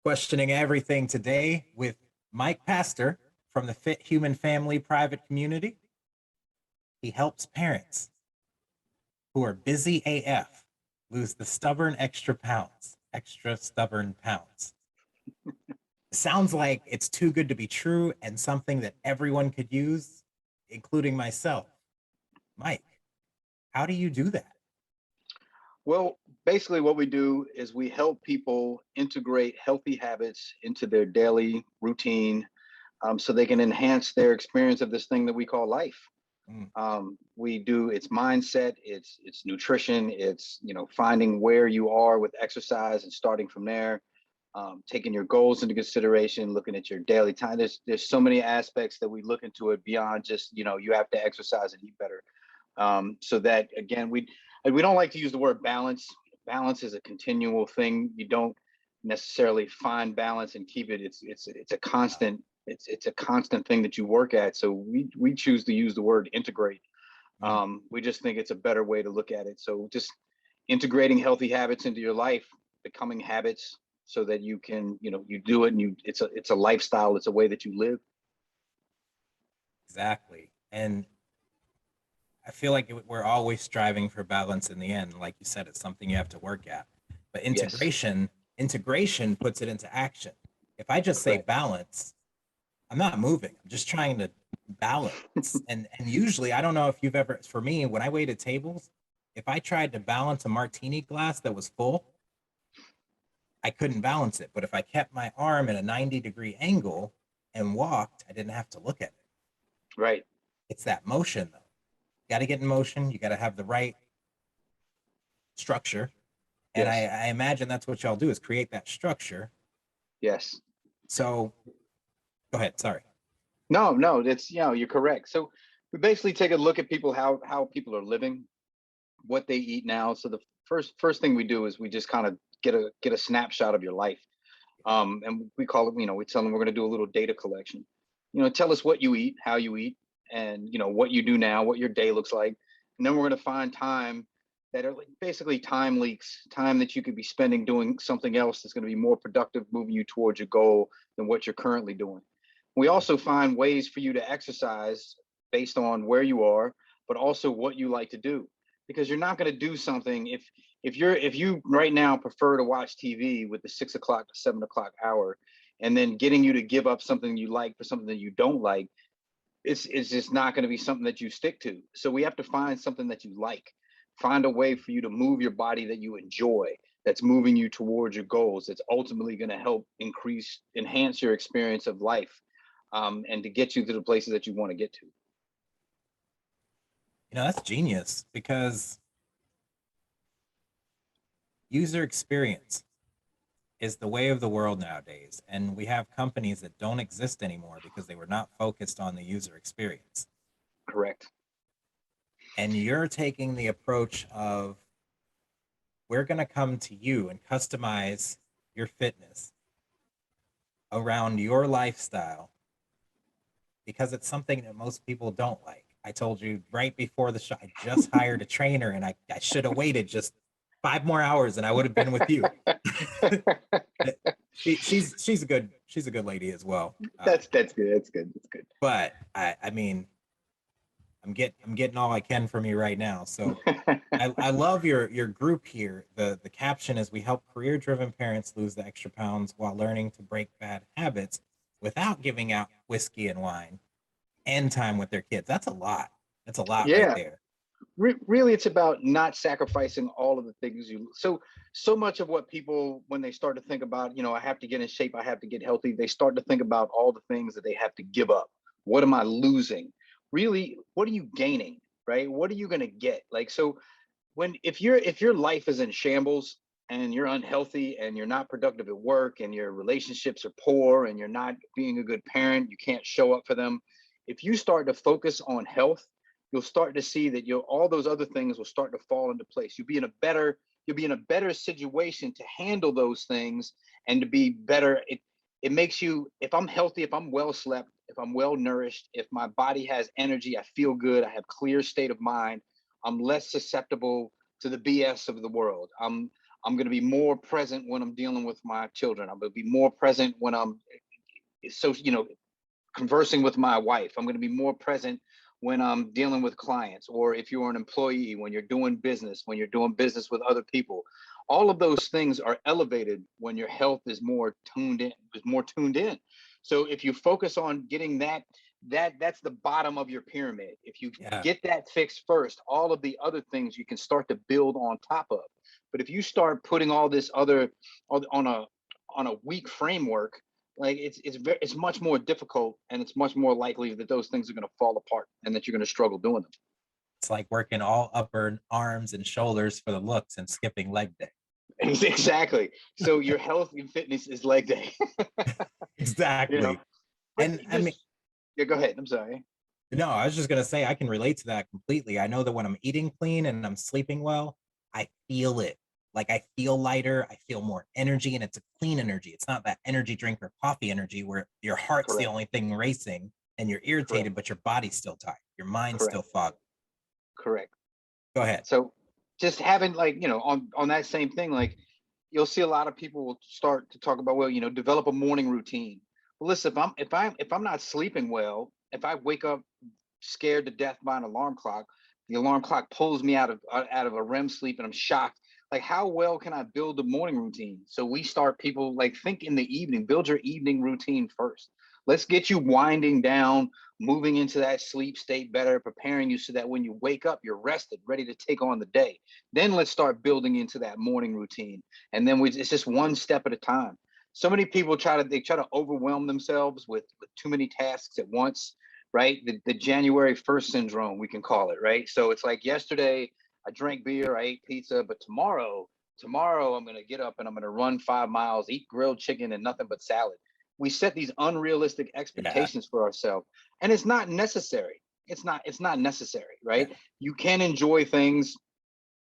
questioning everything today with Mike Pastor from the Fit Human Family Private Community. He helps parents who are busy AF lose the extra stubborn pounds. Sounds like it's too good to be true and something that everyone could use, including myself. Mike, how do you do that? Well, basically what we do is we help people integrate healthy habits into their daily routine, so they can enhance their experience of this thing that we call life. We do it's mindset, it's nutrition, it's finding where you are with exercise and starting from there, taking your goals into consideration, looking at your daily time. There's so many aspects that we look into it beyond just you have to exercise and eat better. So that again, we don't like to use the word balance. Balance is a continual thing. You don't necessarily find balance and keep it. It's a constant. It's a constant thing that you work at. So we choose to use the word integrate. We just think it's a better way to look at it. So just integrating healthy habits into your life, becoming habits, so that you can you do it and it's a lifestyle. It's a way that you live. Exactly. And I feel like we're always striving for balance in the end. Like you said, it's something you have to work at. But Yes. integration puts it into action. If I just say Correct. balance, I'm not moving. I'm just trying to balance. And usually, I don't know if you've ever, for me, when I waited tables, if I tried to balance a martini glass that was full, I couldn't balance it. But if I kept my arm at a 90-degree angle and walked, I didn't have to look at it. Right. It's that motion, though. You got to get in motion. You got to have the right structure. And Yes. I imagine that's what y'all do is create that structure. Yes. So go ahead. Sorry. No, it's you're correct. So we basically take a look at people, how people are living, what they eat now. So the first thing we do is we just kind of get a snapshot of your life. And we call it, we tell them we're going to do a little data collection. Tell us what you eat, how you eat, and what you do now, what your day looks like. And then we're going to find time that are like basically time leaks, time that you could be spending doing something else that's going to be more productive, moving you towards your goal than what you're currently doing. We also find ways for you to exercise based on where you are, but also what you like to do. Because you're not going to do something if you right now prefer to watch TV with the 6 o'clock to 7 o'clock hour, and then getting you to give up something you like for something that you don't like, it's just not going to be something that you stick to. So we have to find something that you like, find a way for you to move your body that you enjoy, that's moving you towards your goals, that's ultimately going to help enhance your experience of life, and to get you to the places that you want to get to. That's genius because user experience is the way of the world nowadays. And we have companies that don't exist anymore because they were not focused on the user experience. Correct. And you're taking the approach of we're going to come to you and customize your fitness around your lifestyle because it's something that most people don't like. I told you right before the show, I just hired a trainer and I should have waited just 5 more hours and I would have been with you. she's a good lady as well. That's good. That's good. But I mean, I'm getting all I can from you right now. So I love your group here. The caption is we help career-driven parents lose the extra pounds while learning to break bad habits without giving out whiskey and wine and time with their kids. That's a lot. That's a lot right Yeah. there. Really, it's about not sacrificing all of the things so much of what people, when they start to think about, I have to get in shape, I have to get healthy, they start to think about all the things that they have to give up. What am I losing? Really, what are you gaining? Right? What are you going to get? Like, so if your life is in shambles and you're unhealthy and you're not productive at work and your relationships are poor and you're not being a good parent, you can't show up for them. If you start to focus on health, you'll start to see that all those other things will start to fall into place. You'll be in a better situation to handle those things and to be better. It makes you, if I'm healthy, if I'm well slept, if I'm well nourished, if my body has energy, I feel good, I have clear state of mind, I'm less susceptible to the BS of the world. I'm I'm going to be more present when I'm dealing with my children. I'm going to be more present when I'm conversing with my wife. I'm going to be more present when I'm dealing with clients, or if you're an employee, when you're doing business with other people. All of those things are elevated when your health is more tuned in. So if you focus on getting that's the bottom of your pyramid. If you get that fixed first, all of the other things you can start to build on top of. But if you start putting all this other on a weak framework, like it's much more difficult, and it's much more likely that those things are going to fall apart and that you're going to struggle doing them. It's like working all upper arms and shoulders for the looks and skipping leg day. Exactly. So your health and fitness is leg day. Exactly. You know? And I mean, yeah, go ahead. I'm sorry. no, I was just gonna say I can relate to that completely. I know that when I'm eating clean and I'm sleeping well, I feel it. Like I feel lighter, I feel more energy, and it's a clean energy. It's not that energy drink or coffee energy where your heart's the only thing racing and you're irritated, but your body's still tired, your mind's still foggy. Correct. Go ahead. So just having, like, on that same thing, like, you'll see a lot of people will start to talk about, well, develop a morning routine. Well, listen, if I'm not sleeping well, if I wake up scared to death by an alarm clock, the alarm clock pulls me out of a REM sleep, and I'm shocked. Like, how well can I build a morning routine? So we start people, like, think in the evening, build your evening routine first. Let's get you winding down, moving into that sleep state better, preparing you so that when you wake up, you're rested, ready to take on the day. Then let's start building into that morning routine. And then it's just one step at a time. So many people try to overwhelm themselves with too many tasks at once, right? The January 1st syndrome, we can call it, right? So it's like, yesterday I drank beer, I ate pizza, but tomorrow I'm going to get up and I'm going to run 5 miles, eat grilled chicken and nothing but salad. We set these unrealistic expectations for ourselves, and it's not necessary. It's not necessary, right? Yeah. You can enjoy things,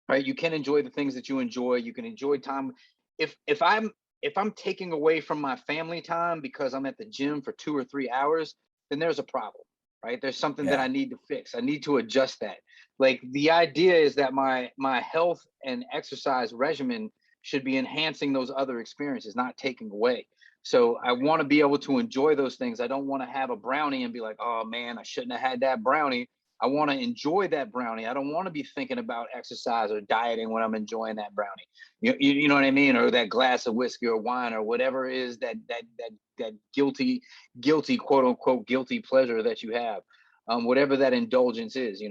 right? You can enjoy the things that you enjoy. You can enjoy time. If I'm taking away from my family time because I'm at the gym for 2 or 3 hours, then there's a problem, right? There's something that I need to fix. I need to adjust that. Like, the idea is that my health and exercise regimen should be enhancing those other experiences, not taking away. So I want to be able to enjoy those things. I don't want to have a brownie and be like, oh man, I shouldn't have had that brownie. I want to enjoy that brownie. I don't want to be thinking about exercise or dieting when I'm enjoying that brownie. You know what I mean? Or that glass of whiskey or wine or whatever it is that guilty quote unquote guilty pleasure that you have. Whatever that indulgence is,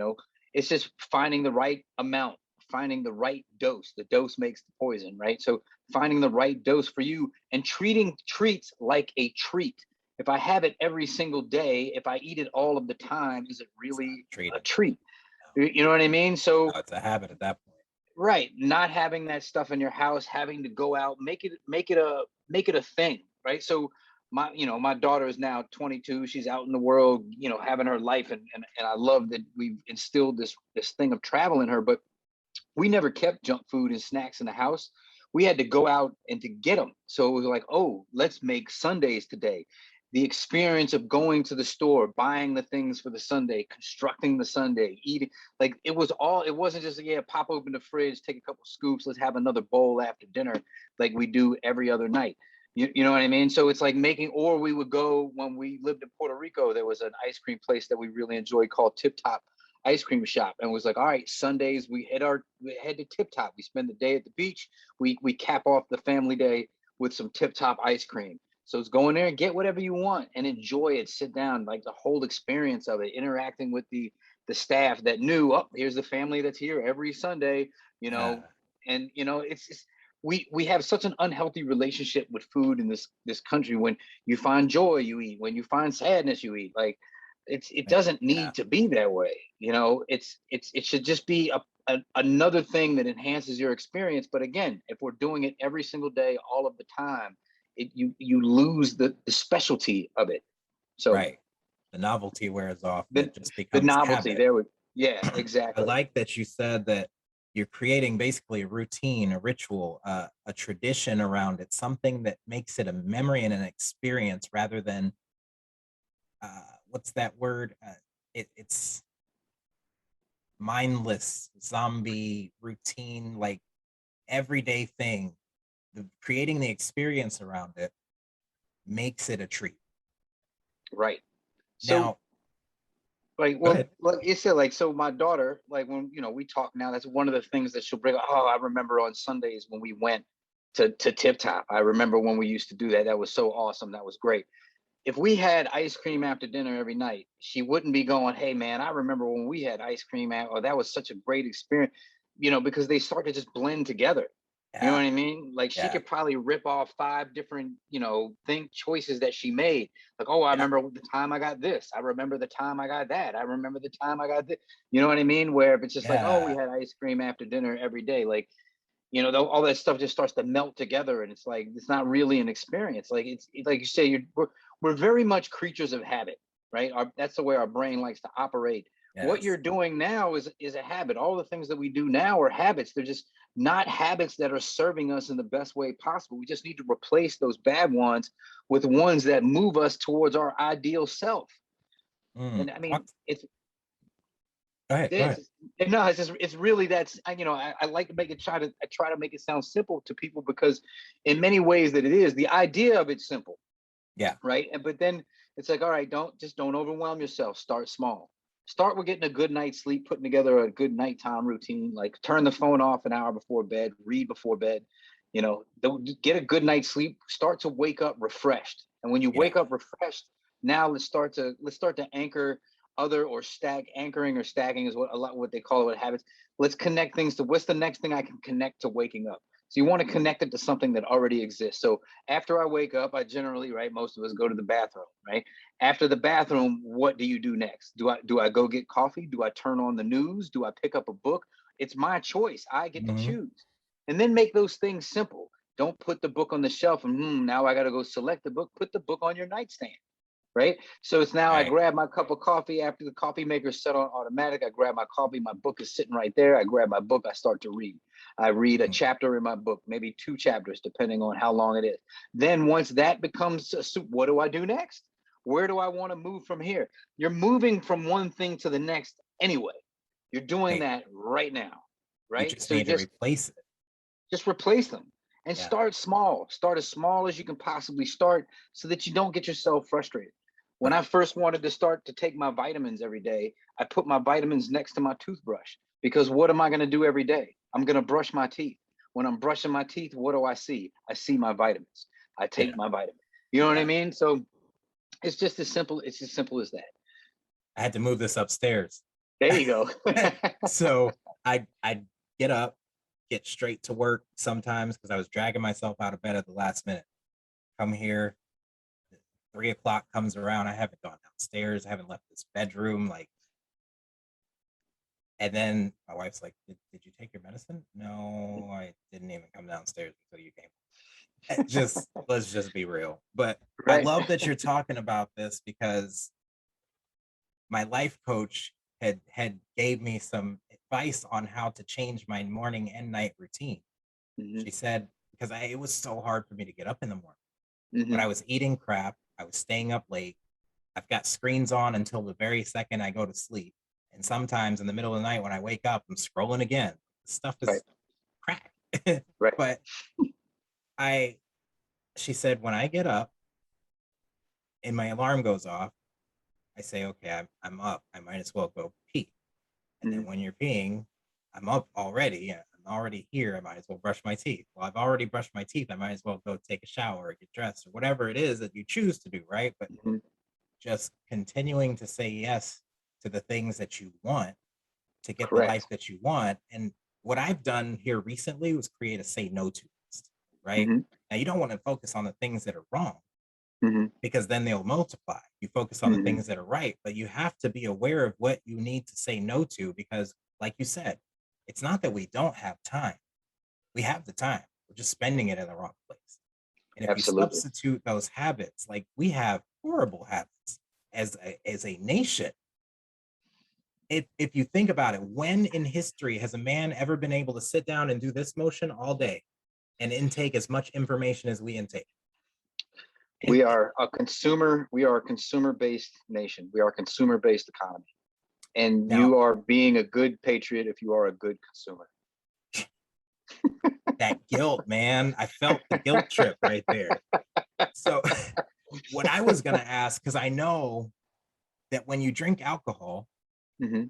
it's just finding the right amount, finding the right dose. The dose makes the poison, right? So finding the right dose for you and treating treats like a treat. If I have it every single day, if I eat it all of the time, is it really a treat? No. You know what I mean? So no, it's a habit at that point. Right. Not having that stuff in your house, having to go out, make it a thing, right? So my daughter is now 22. She's out in the world, having her life, and I love that we've instilled this thing of travel in her, but we never kept junk food and snacks in the house. We had to go out and to get them. So it was like, oh, let's make sundaes today. The experience of going to the store, buying the things for the sundae, constructing the sundae, eating, like, it wasn't just, pop open the fridge, take a couple scoops, let's have another bowl after dinner, like we do every other night. You know what I mean? So it's like or we would go, when we lived in Puerto Rico, there was an ice cream place that we really enjoyed called Tip Top Ice Cream Shop, and was like, all right, Sundays we head to Tip Top. We spend the day at the beach. We cap off the family day with some Tip Top ice cream. So it's going there and get whatever you want and enjoy it. Sit down, like the whole experience of it, interacting with the staff that knew, oh, here's the family that's here every Sunday, and it's we have such an unhealthy relationship with food in this country. When you find joy, you eat. When you find sadness, you eat. Like, it doesn't need to be that way. It should just be another thing that enhances your experience. But again, if we're doing it every single day, all of the time, you lose the specialty of it. So right, the novelty wears off. The, it just becomes the novelty habit. exactly. I like that you said that you're creating basically a routine, a ritual, a tradition around it, something that makes it a memory and an experience rather than what's that word? It's mindless zombie routine, like everyday thing, creating the experience around it makes it a treat. Right. So Now, like, go well, ahead. like you said, like, so my daughter, like when, we talk now, that's one of the things that she'll bring up. Oh, I remember on Sundays when we went to Tip Top. I remember when we used to do that. That was so awesome. That was great. If we had ice cream after dinner every night, she wouldn't be going, hey man, I remember when we had ice cream or that was such a great experience, because they start to just blend together. You know Yeah, what I mean? Like she yeah, could probably rip off 5 different, think choices that she made. Like, oh, I yeah, remember the time I got this. I remember the time I got that. I remember the time I got this. You know what I mean? Where if it's just like, oh, we yeah, had ice cream after dinner every day. Like, all that stuff just starts to melt together, and it's like it's not really an experience. Like it's like you say, we're very much creatures of habit, right? That's the way our brain likes to operate. What yes. you're doing now is a habit. All the things that we do now are habits. They're just not habits that are serving us in the best way possible. We just need to replace those bad ones with ones that move us towards our ideal self. And I mean, it's Go ahead, go ahead. it's no, it's really that's I like to try to make it sound simple to people, because in many ways that it is, the idea of it's simple, Yeah, right? But then it's like, all right, don't overwhelm yourself. Start small. Start with getting a good night's sleep, putting together a good nighttime routine, like turn the phone off an hour before bed, read before bed, get a good night's sleep, start to wake up refreshed. And when you yeah, wake up refreshed, now let's start to anchor other or stack anchoring or stacking is what they call it with habits. Let's connect things to what's the next thing I can connect to waking up. So you want to connect it to something that already exists. So after I wake up, I generally, right, most of us go to the bathroom, right? After the bathroom, what do you do next? Do I go get coffee? Do I turn on the news? Do I pick up a book? It's my choice. I get to hmm, choose. And then make those things simple. Don't put the book on the shelf and now I got to go select the book. Put the book on your nightstand, right? So it's now I right. grab my cup of coffee after the coffee maker set on automatic. I grab my coffee, my book is sitting right there. I grab my book, I start to read. I read a Mm, chapter in my book, maybe 2 chapters, depending on how long it is. Then once that becomes what do I do next? Where do I want to move from here? You're moving from one thing to the next anyway. You're doing right. that right now, You right? just So need to just replace it. just replace them and Yeah. start small. Start as small as you can possibly start so that you don't get yourself frustrated. When Right. I first wanted to start to take my vitamins every day, I put my vitamins next to my toothbrush, because what am I going to do every day? I'm going to brush my teeth. When I'm brushing my teeth, what do I see? I see my vitamins. I Yeah. take my vitamins. You know what I Yeah. mean? So it's as simple as that. I had to move this upstairs. There you go. So I get up, get straight to work sometimes because I was dragging myself out of bed at the last minute. Come here, 3 o'clock comes around. I haven't gone downstairs. I haven't left this bedroom. Like, and then my wife's like, did you take your medicine? No, I didn't even come downstairs until you came. Just let's just be real. But I Right. love that you're talking about this because my life coach had gave me some advice on how to change my morning and night routine. Hmm. She said because it was so hard for me to get up in the morning, but Hmm. I was eating crap, I was staying up late. I've got screens on until the very second I go to sleep, and sometimes in the middle of the night when I wake up, I'm scrolling again. This stuff Right. is crack. Right. But I she said when I get up and my alarm goes off, I say, okay, I'm up. I might as well go pee. And then Hmm. when you're peeing, I'm up already. I'm already here. I might as well brush my teeth. Well, I've already brushed my teeth. I might as well go take a shower or get dressed or whatever it is that you choose to do, right? But Hmm. just continuing to say yes to the things that you want to get the life Correct. that you want. And what I've done here recently was create a say no to list, right? Hmm. Now, you don't want to focus on the things that are wrong Hmm. because then they'll multiply. You focus on the Hmm. things that are right, but you have to be aware of what you need to say no to because, like you said, it's not that we don't have time. We have the time. We're just spending it in the wrong place. And if you Absolutely. substitute those habits, like we have horrible habits as a nation. If you think about it, when in history has a man ever been able to sit down and do this motion all day and intake as much information as we intake? And We are a consumer-based nation. We are a consumer-based economy. And now you are being a good patriot if you are a good consumer. That guilt, man. I felt the guilt trip right there. So what I was going to ask, because I know that when you drink alcohol, Hmm.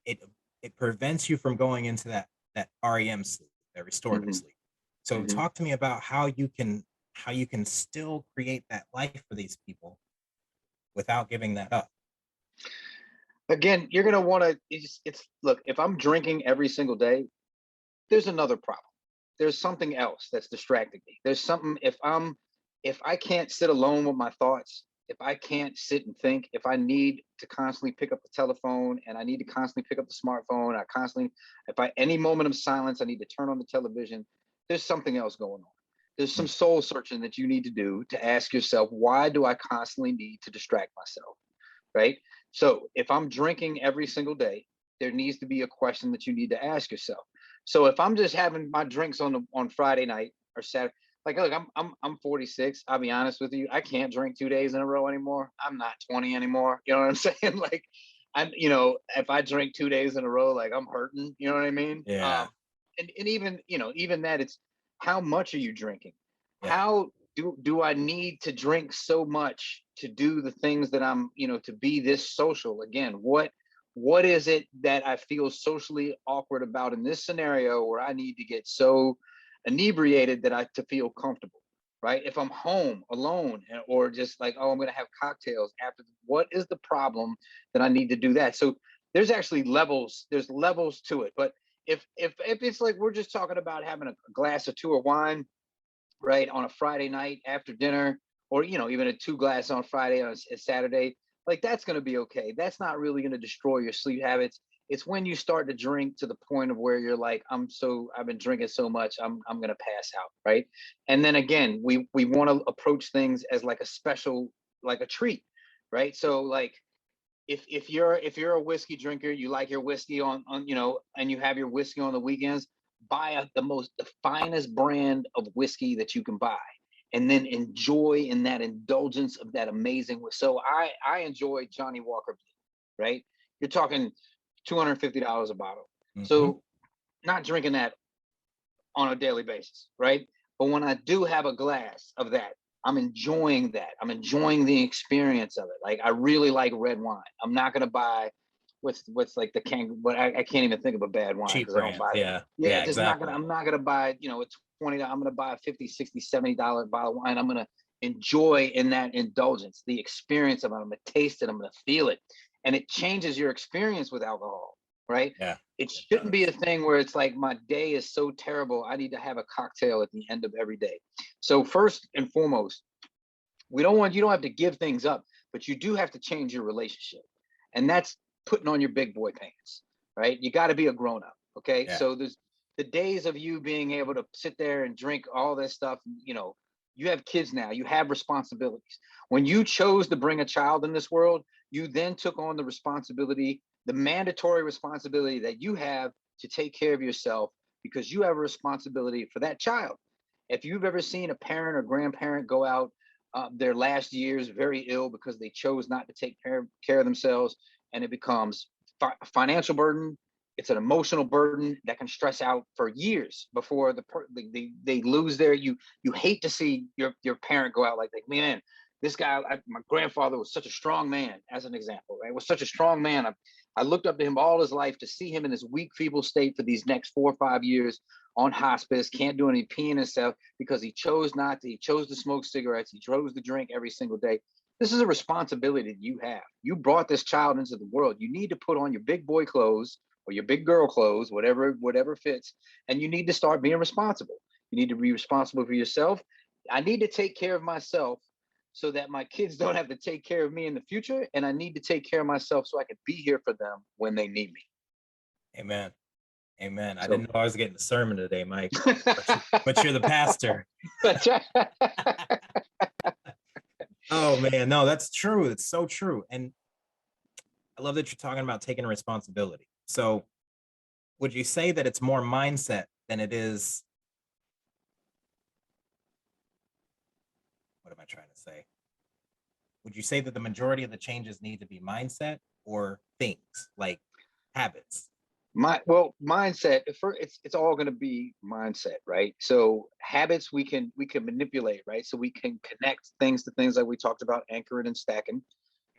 it it prevents you from going into that REM sleep, that restorative Hmm. sleep. So Hmm. talk to me about how you can still create that life for these people without giving that up. Again, you're gonna want to. It's look. If I'm drinking every single day, there's another problem. There's something else that's distracting me. There's something. If I can't sit alone with my thoughts, if I can't sit and think, if I need to constantly pick up the telephone and I need to constantly pick up the smartphone, I constantly, if I any moment of silence, I need to turn on the television. There's something else going on. There's some Mm. soul searching that you need to do to ask yourself, why do I constantly need to distract myself? Right? So if I'm drinking every single day, there needs to be a question that you need to ask yourself. So if I'm just having my drinks on Friday night or Saturday, like look, I'm 46. I'll be honest with you, I can't drink 2 days in a row anymore. I'm not 20 anymore. You know what I'm saying? Like if I drink 2 days in a row, like I'm hurting. You know what I mean? Yeah. And even even that, it's how much are you drinking? Yeah. How do I need to drink so much to do the things that I'm, to be this social? Again, what is it that I feel socially awkward about in this scenario where I need to get so inebriated that I to feel comfortable? Right? If I'm home alone or just like, oh, I'm gonna have cocktails after, what is the problem that I need to do that? So there's actually levels, there's levels to it. But if it's like we're just talking about having a glass or two of wine, right, on a Friday night after dinner, or even a two glass on Friday on a Saturday, like that's going to be okay. That's not really going to destroy your sleep habits. It's when you start to drink to the point of where you're like, I've been drinking so much, I'm going to pass out, right? And then again, we want to approach things as like a special, like a treat, right? So like if you're a whiskey drinker, you like your whiskey on and you have your whiskey on the weekends, buy the finest brand of whiskey that you can buy, and then enjoy in that indulgence of that amazing. So I enjoy Johnny Walker Blue, right? You're talking $250 a bottle. Mm-hmm. So not drinking that on a daily basis, right? But when I do have a glass of that, I'm enjoying that. I'm enjoying the experience of it. Like I really like red wine. I'm not gonna buy what's like the can, but I can't even think of a bad wine Cheap because I don't brands. buy it. Yeah. Yeah, Yeah, just not exactly. gonna. I'm not gonna buy a 20. I'm gonna buy a 50, 60, $70 bottle of wine. I'm gonna enjoy in that indulgence, the experience of it. I'm gonna taste it. I'm gonna feel it, and it changes your experience with alcohol, right? Yeah. It It shouldn't be does. a thing where it's like my day is so terrible, I need to have a cocktail at the end of every day. So first and foremost, you don't have to give things up, but you do have to change your relationship. And that's putting on your big boy pants, right? You got to be a grown up. Okay. Yeah. So there's the days of you being able to sit there and drink all this stuff, you have kids now, you have responsibilities. When you chose to bring a child in this world, you then took on the responsibility, the mandatory responsibility that you have to take care of yourself, because you have a responsibility for that child. If you've ever seen a parent or grandparent go out their last years very ill because they chose not to take care of themselves, and it becomes a financial burden, it's an emotional burden that can stress out for years before they lose you hate to see your parent go out like that. Man, this guy, my grandfather was such a strong man, as an example, right? Was such a strong man. I looked up to him all his life. To see him in this weak, feeble state for these next 4 or 5 years on hospice, can't do any peeing himself because he chose not to. He chose to smoke cigarettes. He chose to drink every single day. This is a responsibility that you have. You brought this child into the world. You need to put on your big boy clothes or your big girl clothes, whatever fits, and you need to start being responsible. You need to be responsible for yourself. I need to take care of myself so that my kids don't have to take care of me in the future, and I need to take care of myself so I can be here for them when they need me. Amen. Amen. I So didn't know I was getting a sermon today, Mike, but you're the pastor. that's right. Oh man, no, that's true. It's so true. And I love that you're talking about taking responsibility. So would you say that it's more mindset than it is, what am I trying to say? Would you say that the majority of the changes need to be mindset or things like habits? Mindset. It's all going to be mindset, right? So habits we can manipulate, right? So we can connect things to things like we talked about, anchoring and stacking.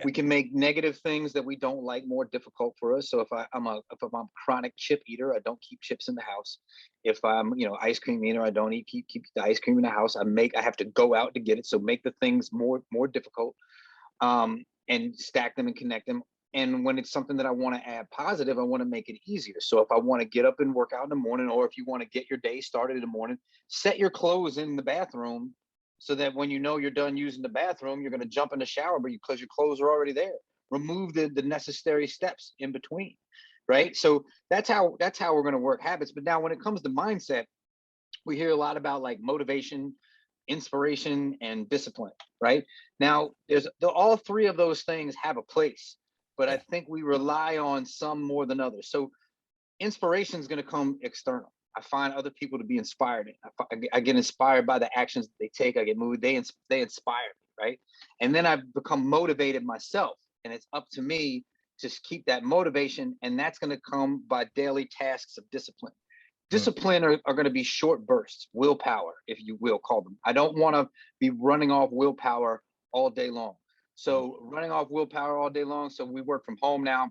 Yeah. We can make negative things that we don't like more difficult for us. So if I'm a chronic chip eater, I don't keep chips in the house. If I'm ice cream eater, I don't keep the ice cream in the house. I have to go out to get it. So make the things more difficult, and stack them and connect them. And when it's something that I want to add positive, I want to make it easier. So if I want to get up and work out in the morning, or if you want to get your day started in the morning, set your clothes in the bathroom so that when you're done using the bathroom, you're going to jump in the shower, but because your clothes are already there. Remove the necessary steps in between, right? So that's how we're going to work habits. But now when it comes to mindset, we hear a lot about like motivation, inspiration, and discipline, right? Now, all three of those things have a place, but I think we rely on some more than others. So inspiration is going to come external. I find other people to be inspired. I get inspired by the actions that they take. I get moved. They inspire me, right? And then I've become motivated myself, and it's up to me to keep that motivation, and that's going to come by daily tasks of discipline. Discipline are going to be short bursts, willpower, if you will call them. I don't want to be running off willpower all day long. So running off willpower all day long. So we work from home now,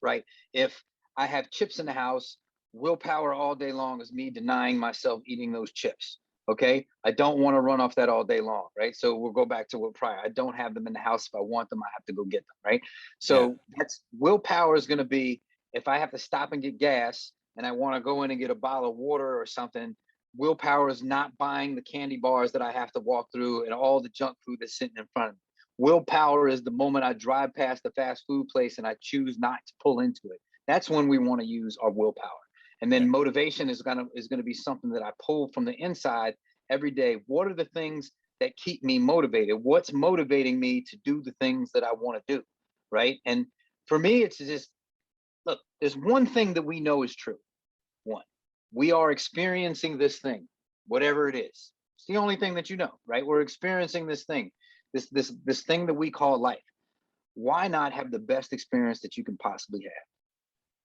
right? If I have chips in the house, willpower all day long is me denying myself eating those chips. Okay. I don't want to run off that all day long, right? So we'll go back to what prior. I don't have them in the house. If I want them, I have to go get them, right? So that's willpower is going to be, if I have to stop and get gas and I want to go in and get a bottle of water or something, willpower is not buying the candy bars that I have to walk through and all the junk food that's sitting in front of me. Willpower is the moment I drive past the fast food place and I choose not to pull into it. That's when we want to use our willpower. And then motivation is gonna be something that I pull from the inside every day. What are the things that keep me motivated? What's motivating me to do the things that I want to do, right? And for me, it's just, look, there's one thing that we know is true. One, we are experiencing this thing, whatever it is. It's the only thing that you know, right? We're experiencing this thing, this thing that we call life. Why not have the best experience that you can possibly have?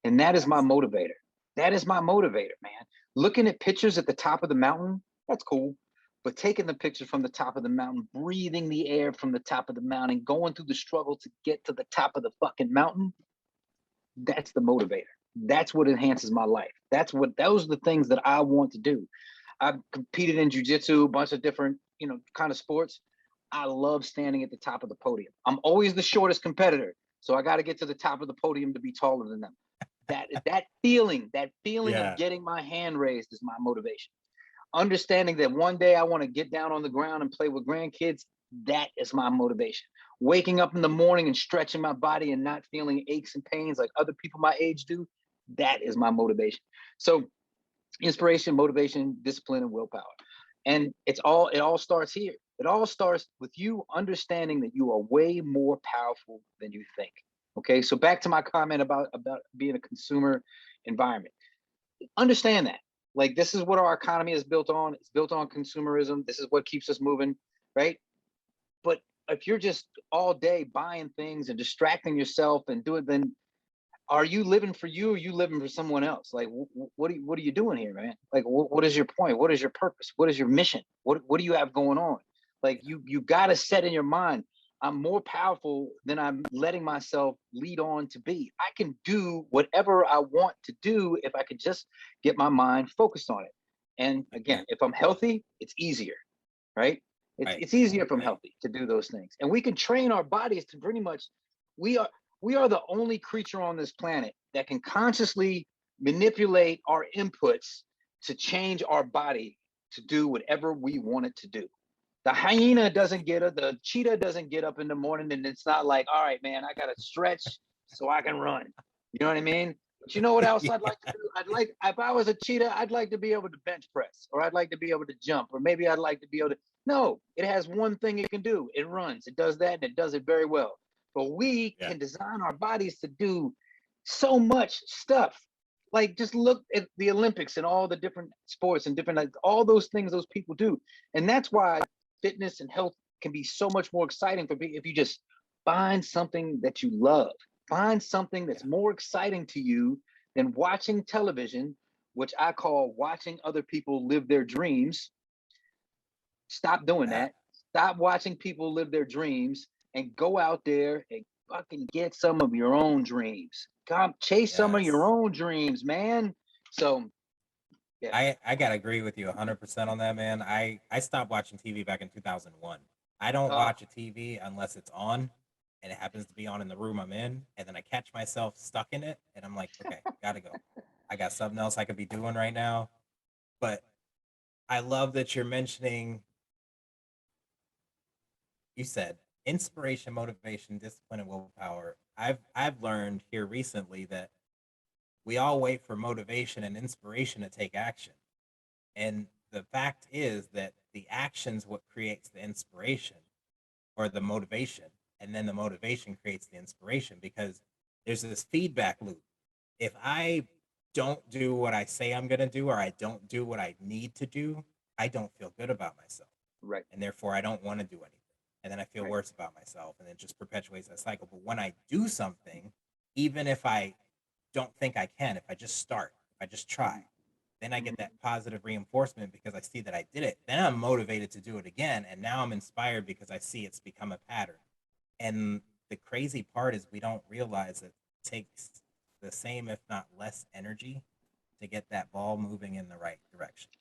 And that is my motivator. That is my motivator, man. Looking at pictures at the top of the mountain, that's cool. But taking the picture from the top of the mountain, breathing the air from the top of the mountain, going through the struggle to get to the top of the fucking mountain, that's the motivator. That's what enhances my life. Those are the things that I want to do. I've competed in jiu-jitsu, a bunch of different, kind of sports. I love standing at the top of the podium. I'm always the shortest competitor. So I got to get to the top of the podium to be taller than them. That feeling of getting my hand raised is my motivation. Understanding that one day I want to get down on the ground and play with grandkids, that is my motivation. Waking up in the morning and stretching my body and not feeling aches and pains like other people my age do, that is my motivation. So inspiration, motivation, discipline, and willpower. And it all starts here. It all starts with you understanding that you are way more powerful than you think. Okay, so back to my comment about being a consumer environment. Understand that. Like, this is what our economy is built on. It's built on consumerism. This is what keeps us moving, right? But if you're just all day buying things and distracting yourself and doing, then are you living for you or are you living for someone else? Like, what are you doing here, man? Like, what is your point? What is your purpose? What is your mission? What do you have going on? Like, you got to set in your mind, I'm more powerful than I'm letting myself lead on to be. I can do whatever I want to do if I could just get my mind focused on it. And again, if I'm healthy, it's easier, right? It's easier if I'm healthy to do those things. And we can train our bodies to pretty much, we are the only creature on this planet that can consciously manipulate our inputs to change our body to do whatever we want it to do. The hyena doesn't get up, the cheetah doesn't get up in the morning and it's not like, all right, man, I got to stretch so I can run. You know what I mean? But you know what else I'd like to do? If I was a cheetah, I'd like to be able to bench press, or I'd like to be able to jump, or maybe I'd like to be able to, no, it has one thing it can do. It runs, it does that, and it does it very well. But we can design our bodies to do so much stuff. Like, just look at the Olympics and all the different sports and different, like, all those things those people do. And that's why fitness and health can be so much more exciting for people if you just find something that you love. Find something that's more exciting to you then watching television, which I call watching other people live their dreams. Stop doing Yeah. that. Stop watching people live their dreams and go out there and fucking get some of your own dreams. Come chase some of your Yes. own dreams, man. So yeah. I gotta agree with you 100% on that, man. I stopped watching TV back in 2001. I don't Oh, watch a TV unless it's on, and it happens to be on in the room I'm in, and then I catch myself stuck in it, and I'm like, okay, gotta go. I got something else I could be doing right now. But I love that you're mentioning. You said inspiration, motivation, discipline, and willpower. I've learned here recently that we all wait for motivation and inspiration to take action. And the fact is that the action's what creates the inspiration or the motivation. And then the motivation creates the inspiration because there's this feedback loop. If I don't do what I say I'm going to do, or I don't do what I need to do, I don't feel good about myself. right, And therefore, I don't want to do anything. And then I feel right. worse about myself. And it just perpetuates that cycle. But when I do something, even if I don't think I can, if I just start, if I just try, Mhm, then I get mhm. that positive reinforcement because I see that I did it. Then I'm motivated to do it again. And now I'm inspired because I see it's become a pattern. And the crazy part is we don't realize that it takes the same, if not less, energy to get that ball moving in the right direction.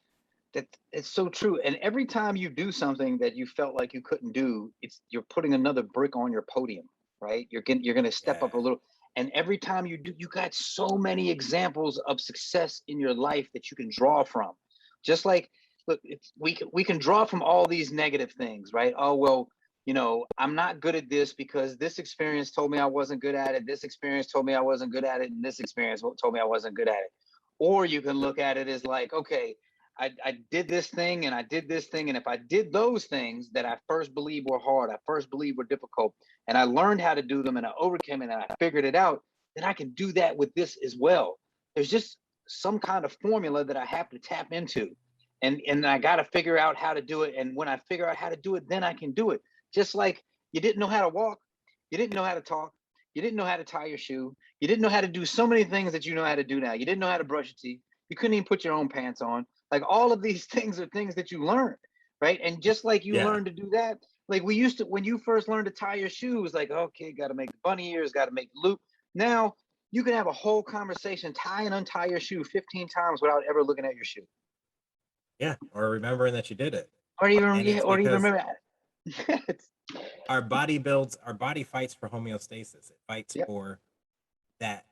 That it's so true. And every time you do something that you felt like you couldn't do, it's you're putting another brick on your podium, right? You're gonna step Yeah. up a little. And every time you do, you got so many examples of success in your life that you can draw from. Just like, look, we can draw from all these negative things, right? Oh well, I'm not good at this because this experience told me I wasn't good at it. This experience told me I wasn't good at it, and this experience told me I wasn't good at it. Or you can look at it as like, okay, I did this thing and I did this thing. And if I did those things that I first believed were hard, I first believed were difficult, and I learned how to do them and I overcame it and I figured it out, then I can do that with this as well. There's just some kind of formula that I have to tap into. And I got to figure out how to do it. And when I figure out how to do it, then I can do it. Just like you didn't know how to walk, you didn't know how to talk, you didn't know how to tie your shoe, you didn't know how to do so many things that you know how to do now. You didn't know how to brush your teeth, you couldn't even put your own pants on. Like all of these things are things that you learned, right? And just like you Yeah. learned to do that, like we used to, when you first learned to tie your shoes, like, okay, got to make the bunny ears, got to make the loop. Now you can have a whole conversation, tie and untie your shoe 15 times without ever looking at your shoe. Yeah. Or remembering that you did it. Or even, And yeah, it's or even because remember it's, our body fights for homeostasis. It fights yep. for that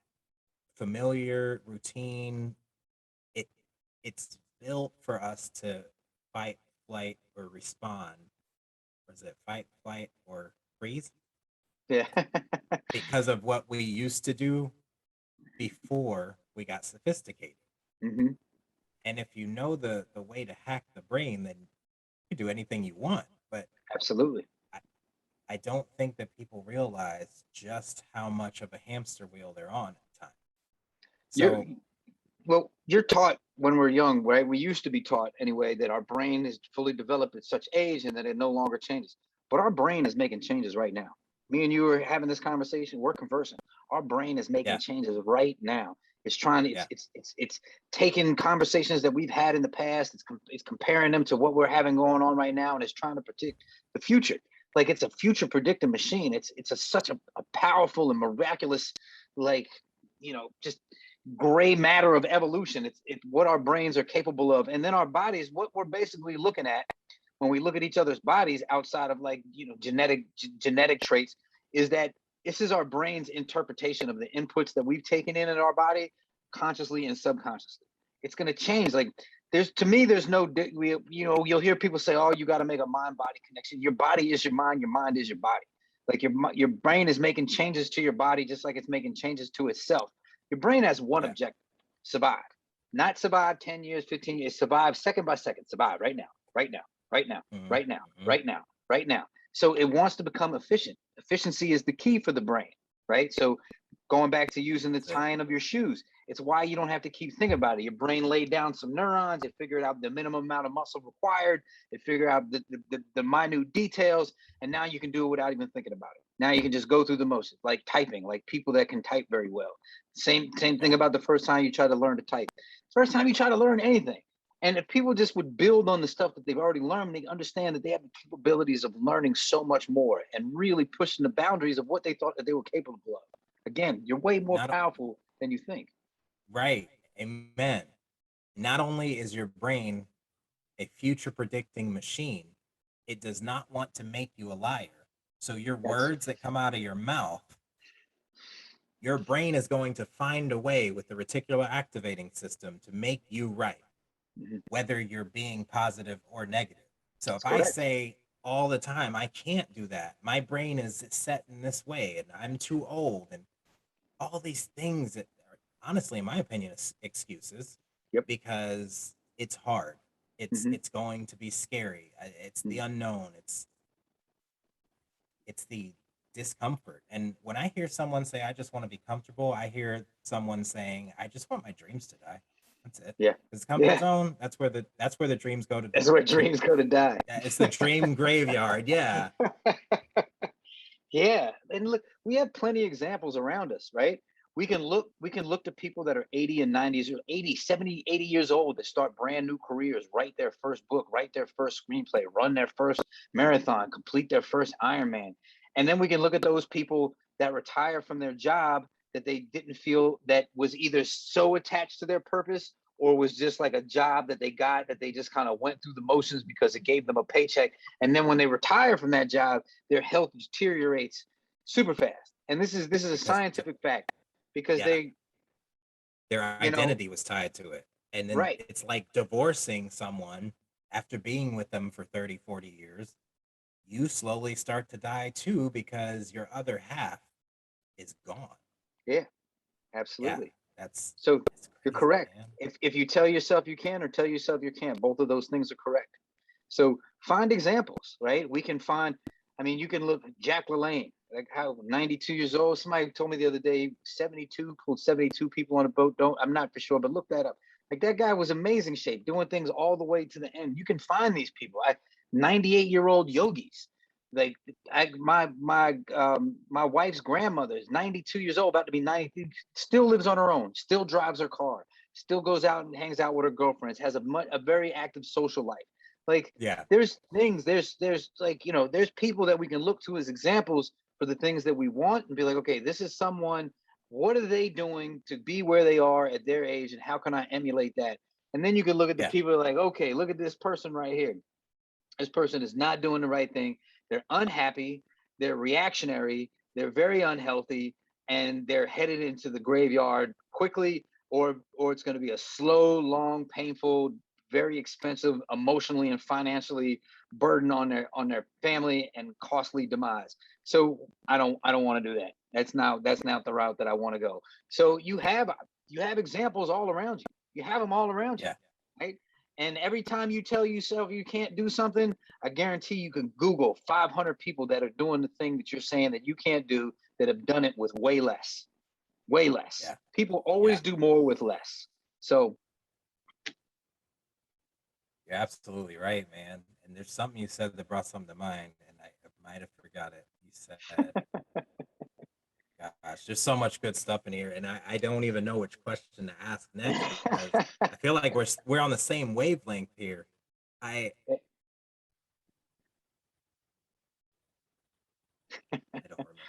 familiar routine. It it's built for us to fight, flight, or respond. Or is it fight, flight, or freeze? Yeah. Because of what we used to do before we got sophisticated. Hmm. And if you know the way to hack the brain, then you can do anything you want. But Absolutely. I, I don't think that people realize just how much of a hamster wheel they're on at times. You're So Well, you're taught when we're young, right? We used to be taught anyway that our brain is fully developed at such age and that it no longer changes. But our brain is making changes right now. Me and you are having this conversation. We're conversing. Our brain is making yeah, changes right now. It's trying to. yeah, It's taking conversations that we've had in the past. It's comparing them to what we're having going on right now, and it's trying to predict the future. Like it's a future predicting machine. It's such a powerful and miraculous, like just gray matter of evolution. It's what our brains are capable of, and then our bodies. What we're basically looking at when we look at each other's bodies, outside of like genetic traits, is that this is our brain's interpretation of the inputs that we've taken in our body, consciously and subconsciously. It's going to change. Like there's to me, there's no you'll hear people say, "Oh, you got to make a mind body connection." Your body is your mind. Your mind is your body. Like your brain is making changes to your body just like it's making changes to itself. Your brain has one yeah. objective: survive. Not survive 10 years, 15 years, survive second by second, survive right now, right now, right now, Hmm. right now, Hmm. right now, right now. So it wants to become efficient. Efficiency is the key for the brain, right? So going back to using the That's it. tying of your shoes, it's why you don't have to keep thinking about it. Your brain laid down some neurons, it figured out the minimum amount of muscle required, it figured out the minute details, and now you can do it without even thinking about it. Now you can just go through the motions, like typing, like people that can type very well. Same thing about the first time you try to learn to type. First time you try to learn anything. And if people just would build on the stuff that they've already learned, they understand that they have the capabilities of learning so much more and really pushing the boundaries of what they thought that they were capable of. Again, you're way more Not powerful than you think. right. Amen. Not only is your brain a future predicting machine, it does not want to make you a liar. So your That's words that come out of your mouth, your brain is going to find a way with the reticular activating system to make you right, mhm, whether you're being positive or negative. So that's if I correct. say all the time, I can't do that, my brain is set in this way and I'm too old, and all these things that are honestly, in my opinion, excuses Yep. because it's hard. hmm It's going to be scary. It's the unknown. It's the discomfort. And when I hear someone say, I just want to be comfortable, I hear someone saying, I just want my dreams to die. That's it. Yeah. Because comfort Yeah. zone, that's where the dreams go to That's where dreams go to die. it's the dream graveyard. Yeah. Yeah. And look, we have plenty of examples around us, right? We can look to people that are 80 and 90s, or 80, 70, 80 years old that start brand new careers, write their first book, write their first screenplay, run their first marathon, complete their first Ironman. And then we can look at those people that retire from their job that they didn't feel that was either so attached to their purpose or was just like a job that they got that they just kind of went through the motions because it gave them a paycheck. And then when they retire from that job, their health deteriorates super fast. And this is a Because scientific fact because yeah, they, their you know, identity was tied to it. And then right. it's like divorcing someone after being with them for 30, 40 years. You slowly start to die too because your other half is gone. Yeah, Yeah, absolutely. that's So it's you're crazy, correct. man. If you tell yourself you can or tell yourself you can't, both of those things are correct. So find examples, right? We can find, I mean, you can look at Jack LaLanne, like how 92 years old. Somebody told me the other day, 72, pulled 72 people on a boat. I'm not for sure, but look that up. Like that guy was amazing shape, doing things all the way to the end. You can find these people. 98-year-old yogis. Like my wife's grandmother is 92 years old, about to be 90, still lives on her own, still drives her car, still goes out and hangs out with her girlfriends, has a very active social life. Like Yeah, there's things, there's like, there's people that we can look to as examples for the things that we want and be like, okay, this is someone, what are they doing to be where they are at their age and how can I emulate that? And then you can look at the yeah, people like, okay, look at this person right here. This person is not doing the right thing. They're unhappy, they're reactionary, they're very unhealthy, and they're headed into the graveyard quickly, or it's going to be a slow, long, painful, very expensive, emotionally and financially burden on their family and costly demise. So I don't want to do that. That's not the route that I want to go. So you have examples all around you. You have them all around you, yeah. right? And every time you tell yourself you can't do something, I guarantee you can Google 500 people that are doing the thing that you're saying that you can't do that have done it with way less, way less. Yeah, People yeah. always do more with less. So You're absolutely right, man. And there's something you said that brought something to mind, and I might have forgot it. You said, gosh, there's so much good stuff in here, and I don't even know which question to ask next because I feel like we're on the same wavelength here. I I don't remember.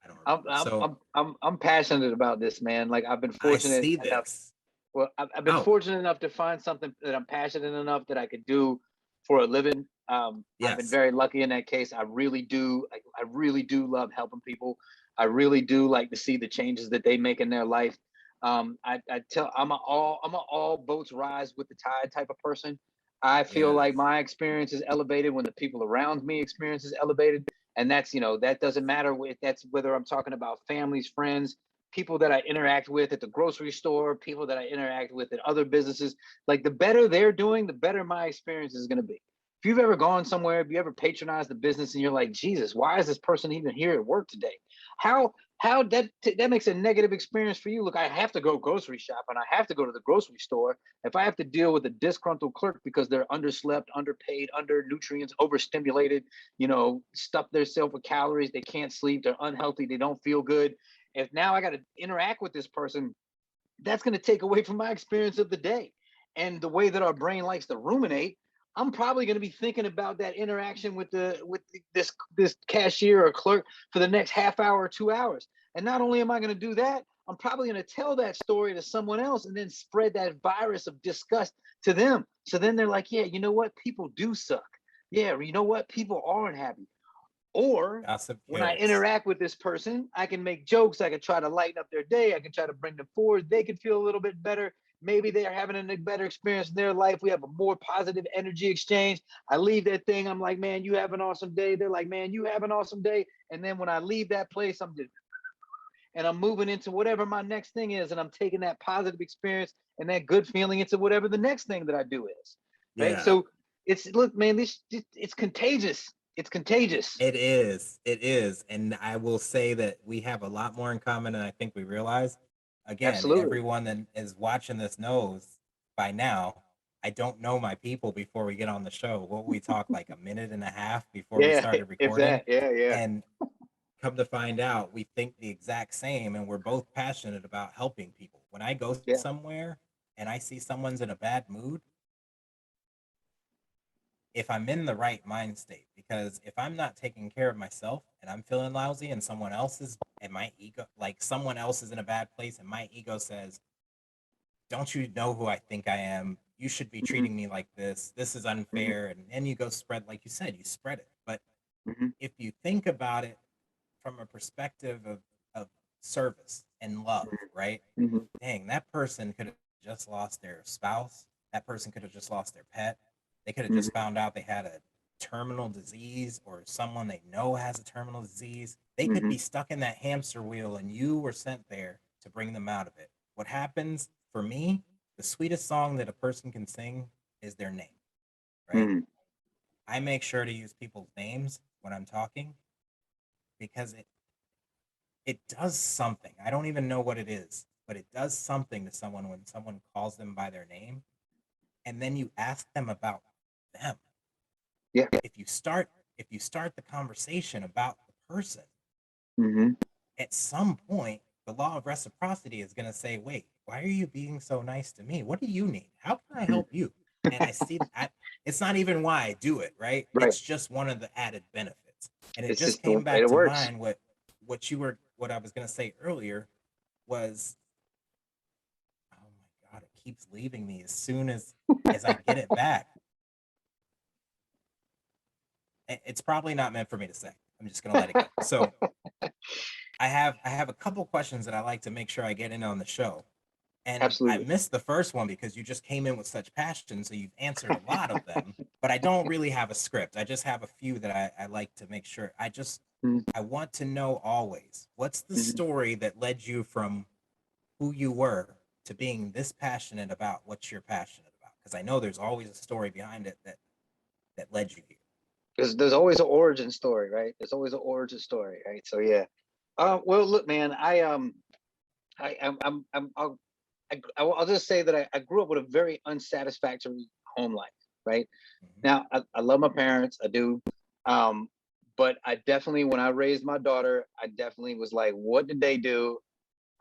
I don't I'm remember. I'm So I'm I'm I'm passionate about this, man. Like I've been I fortunate see enough. this. Well, I've been Oh, fortunate enough to find something that I'm passionate enough that I could do for a living. I've been yes. very lucky in that case. I really do. I really do love helping people. I really do like to see the changes that they make in their life. I tell I'm a all boats rise with the tide type of person. I feel Yes. like my experience is elevated when the people around me experience is elevated, and that doesn't matter if that's whether I'm talking about families, friends, people that I interact with at the grocery store, people that I interact with at other businesses. Like the better they're doing, the better my experience is going to be. if you've ever gone somewhere, if you ever patronized the business and you're like, Jesus, why is this person even here at work today? How that makes a negative experience for you. Look, I have to go grocery shop and I have to go to the grocery store. If I have to deal with a disgruntled clerk because they're underslept, underpaid, under nutrients, overstimulated, stuff themselves with calories, they can't sleep, they're unhealthy, they don't feel good. If now I got to interact with this person, that's going to take away from my experience of the day. And the way that our brain likes to ruminate, I'm probably going to be thinking about that interaction with this cashier or clerk for the next half hour or 2 hours. And not only am I going to do that, I'm probably going to tell that story to someone else and then spread that virus of disgust to them. So then they're like, yeah, you know what? People do suck. Yeah, you know what? People aren't happy. Or Gossip when I kills. interact with this person, I can make jokes. I can try to lighten up their day. I can try to bring them forward. They can feel a little bit better. Maybe they are having a better experience in their life. We have a more positive energy exchange. I leave that thing. I'm like, man, you have an awesome day. They're like, man, you have an awesome day. And then when I leave that place, I'm moving into whatever my next thing is. And I'm taking that positive experience and that good feeling into whatever the next thing that I do is. Right. Yeah. So look, man, it's contagious. It's contagious. It is. It is. And I will say that we have a lot more in common than I think we realize. Again, Absolutely. everyone that is watching this knows by now, I don't know my people before we get on the show. What we talk like a minute and a half before we started If recording. that. Yeah. And come to find out, we think the exact same and we're both passionate about helping people. When I go Yeah. somewhere and I see someone's in a bad mood, if I'm in the right mind state, because if I'm not taking care of myself and I'm feeling lousy and someone else is, and my ego, like someone else is in a bad place and my ego says, don't you know who I think I am? You should be treating me like this. This is unfair. And then you go spread, like you said, you spread it. But if you think about it from a perspective of service and love, right? Dang, that person could have just lost their spouse. That person could have just lost their pet. They could have just found out they had a terminal disease or someone they know has a terminal disease. They could be stuck in that hamster wheel and you were sent there to bring them out of it. What happens for me, the sweetest song that a person can sing is their name, right? I make sure to use people's names when I'm talking because it does something. I don't even know what it is, but it does something to someone when someone calls them by their name. And then you ask them about them. Yeah. If you start the conversation about the person, at some point, the law of reciprocity is going to say, wait, why are you being so nice to me? What do you need? How can I help you? And it's not even why I do it, right? It's just one of the added benefits. And it just came back to mind what I was going to say earlier was, oh my God, it keeps leaving me as soon as I get it back. It's probably not meant for me to say. I'm just gonna let it go. So I have a couple questions that I like to make sure I get in on the show. And Absolutely. I missed the first one because you just came in with such passion, so you've answered a lot of them. But I don't really have a script. I just have a few that I like to make sure. I want to know always, what's the story that led you from who you were to being this passionate about what you're passionate about? Because I know there's always a story behind it that led you here. There's always an origin story, right? There's always an origin story, right? So yeah. Well, look, man, I'll just say that I grew up with a very unsatisfactory home life, right? Now, I love my parents, I do. But I definitely, when I raised my daughter, I definitely was like, what did they do?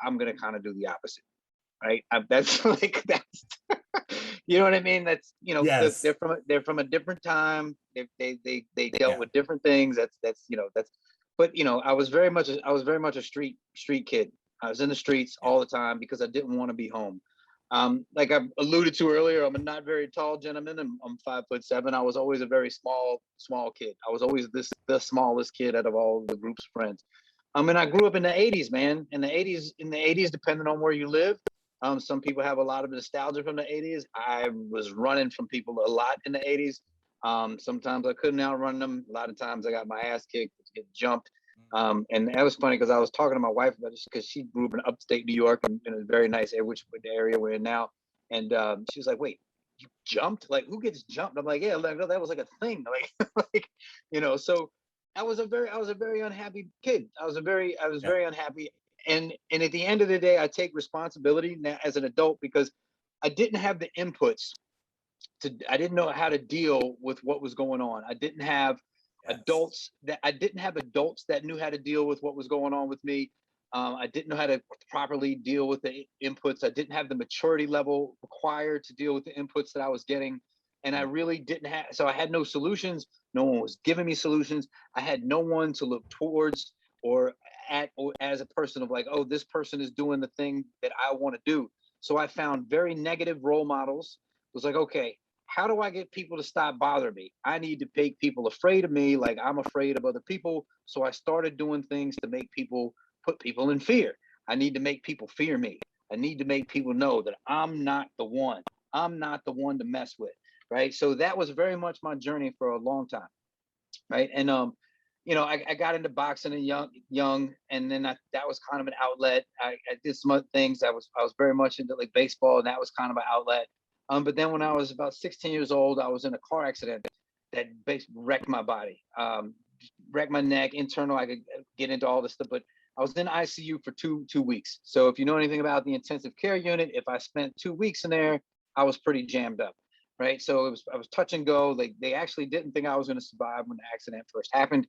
I'm gonna kind of do the opposite, right? That's like that's you know what I mean? That's Yes. they're from a different time. They dealt with different things. That's but I was very much a street kid. I was in the streets all the time because I didn't want to be home. Like I alluded to earlier, I'm a not very tall gentleman. I'm 5'7". I was always a very small kid. I was always the smallest kid out of all the group's friends. And I grew up in the 80s, man. In the 80s, depending on where you live, some people have a lot of nostalgia from the 80s. I was running from people a lot in the 80s. Sometimes I couldn't outrun them. A lot of times I got my ass kicked, get jumped. And that was funny because I was talking to my wife about this because she grew up in upstate New York in a very nice area, which the area we're in now. And she was like, wait, you jumped? Like, who gets jumped? I'm like, yeah, like, that was like a thing. Like, like, you know, so I was a very unhappy kid. I was Yeah. very unhappy. And at the end of the day, I take responsibility now as an adult because I didn't have the inputs I didn't know how to deal with what was going on. Yes. I didn't have adults that knew how to deal with what was going on with me. I didn't know how to properly deal with the inputs. I didn't have the maturity level required to deal with the inputs that I was getting. And I Mm. really didn't have, so I had no solutions. No one was giving me solutions. I had no one to look towards or at or as a person of like, oh, this person is doing the thing that I want to do. So I found very negative role models. It was like, okay, how do I get people to stop bothering me? I need to make people afraid of me like I'm afraid of other people. So I started doing things to make people put people in fear. I need to make people fear me. I need to make people know that I'm not the one. I'm not the one to mess with. Right. So that was very much my journey for a long time. Right. And you know, I got into boxing and young, and then that was kind of an outlet. I did some other things. I was very much into like baseball, and that was kind of an outlet. But then when I was about 16 years old, I was in a car accident that basically wrecked my body, wrecked my neck, internal. I could get into all this stuff, but I was in ICU for two weeks. So if you know anything about the intensive care unit, if I spent 2 weeks in there, I was pretty jammed up. Right. So I was touch and go. Like they actually didn't think I was going to survive when the accident first happened.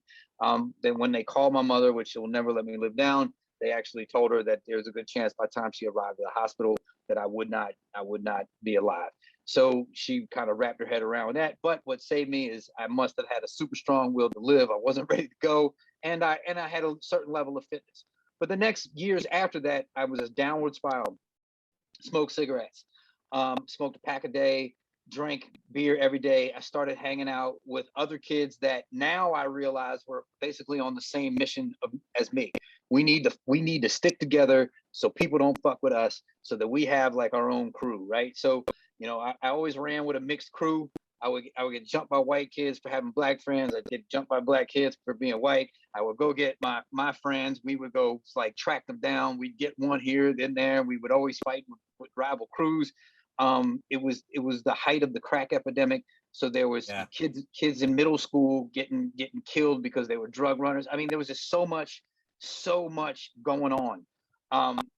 Then when they called my mother, which she'll never let me live down, they actually told her that there's a good chance by the time she arrived at the hospital that I would not be alive. So she kind of wrapped her head around that. But what saved me is I must have had a super strong will to live. I wasn't ready to go, and I had a certain level of fitness. But the next years after that, I was a downward spiral. Smoked cigarettes, smoked a pack a day, drank beer every day. I started hanging out with other kids that now I realize were basically on the same mission as me. We need to stick together so people don't fuck with us, so that we have like our own crew, right? So you know, I always ran with a mixed crew. I would get jumped by white kids for having black friends. I'd get jumped by black kids for being white. I would go get my friends. We would go like track them down. We'd get one here, then there. We would always fight with rival crews. It was the height of the crack epidemic. So there was Yeah. kids in middle school getting killed because they were drug runners. I mean, there was just so much going on.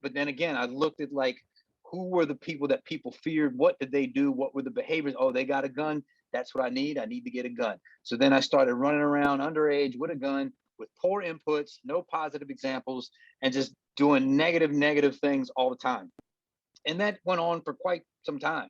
But then again, I looked at like who were the people that people feared? What did they do? What were the behaviors? Oh, they got a gun. That's what I need. I need to get a gun. So then I started running around underage with a gun with poor inputs, no positive examples, and just doing negative things all the time. And that went on for quite some time,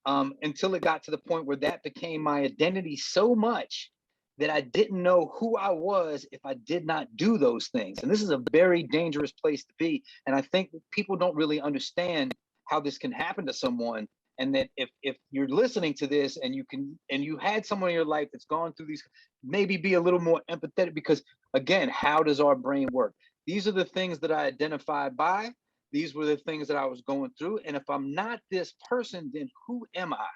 until it got to the point where that became my identity so much that I didn't know who I was if I did not do those things. And this is a very dangerous place to be. And I think people don't really understand how this can happen to someone. And that if you're listening to this and you had someone in your life that's gone through these, maybe be a little more empathetic, because again, how does our brain work? These are the things that I identified by. These were the things that I was going through. And if I'm not this person, then who am I?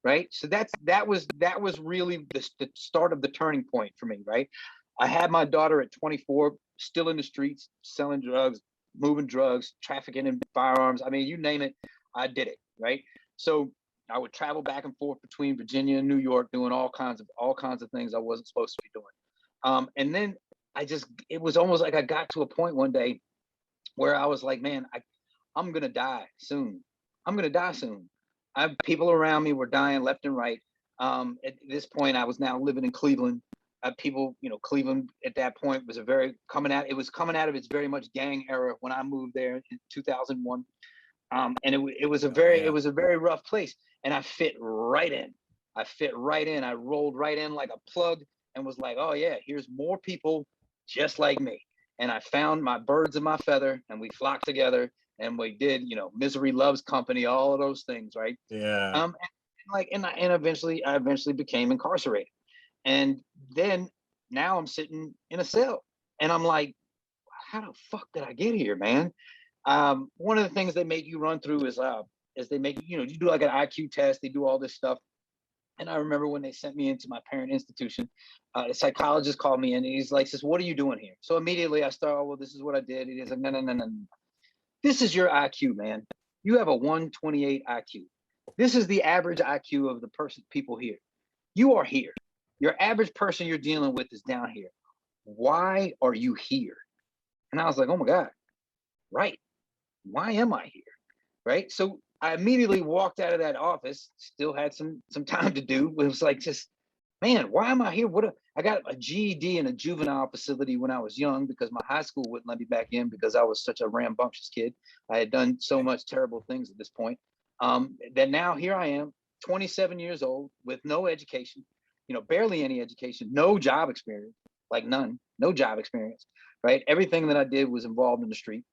Right. So that was really the start of the turning point for me. Right. I had my daughter at 24, still in the streets, selling drugs, moving drugs, trafficking in firearms. I mean, you name it, I did it. Right. So I would travel back and forth between Virginia and New York, doing all kinds of things I wasn't supposed to be doing. And then it was almost like I got to a point one day where I was like, man, I'm gonna die soon. I'm gonna die soon. People around me were dying left and right. At this point, I was now living in Cleveland. People, you know, Cleveland at that point was it was coming out of its very much gang era when I moved there in 2001. And it was Oh it yeah. was a very rough place. And I fit right in. I fit right in. I rolled right in like a plug and was like, oh yeah, here's more people just like me. And I found my birds of my feather, and we flocked together, and we did, you know, misery loves company, all of those things, right? Yeah. And eventually I eventually became incarcerated. And then now I'm sitting in a cell, and I'm like, how the fuck did I get here, man? One of the things they make you run through is they make, you know, you do like an IQ test, they do all this stuff. And I remember when they sent me into my parent institution, the psychologist called me in, and he's like, says, what are you doing here? So immediately I start, oh, well, this is what I did. He's like, no. This is your IQ, man. You have a 128 IQ. This is the average IQ of the people here. You are here. Your average person you're dealing with is down here. Why are you here? And I was like, oh my God, right. Why am I here? Right. So I immediately walked out of that office, still had some time to do. It was like, just, man, why am I here? I got a GED in a juvenile facility when I was young because my high school wouldn't let me back in because I was such a rambunctious kid. I had done so much terrible things at this point. That now here I am, 27 years old with no education, barely any education, no job experience, like none, no job experience, right? Everything that I did was involved in the street.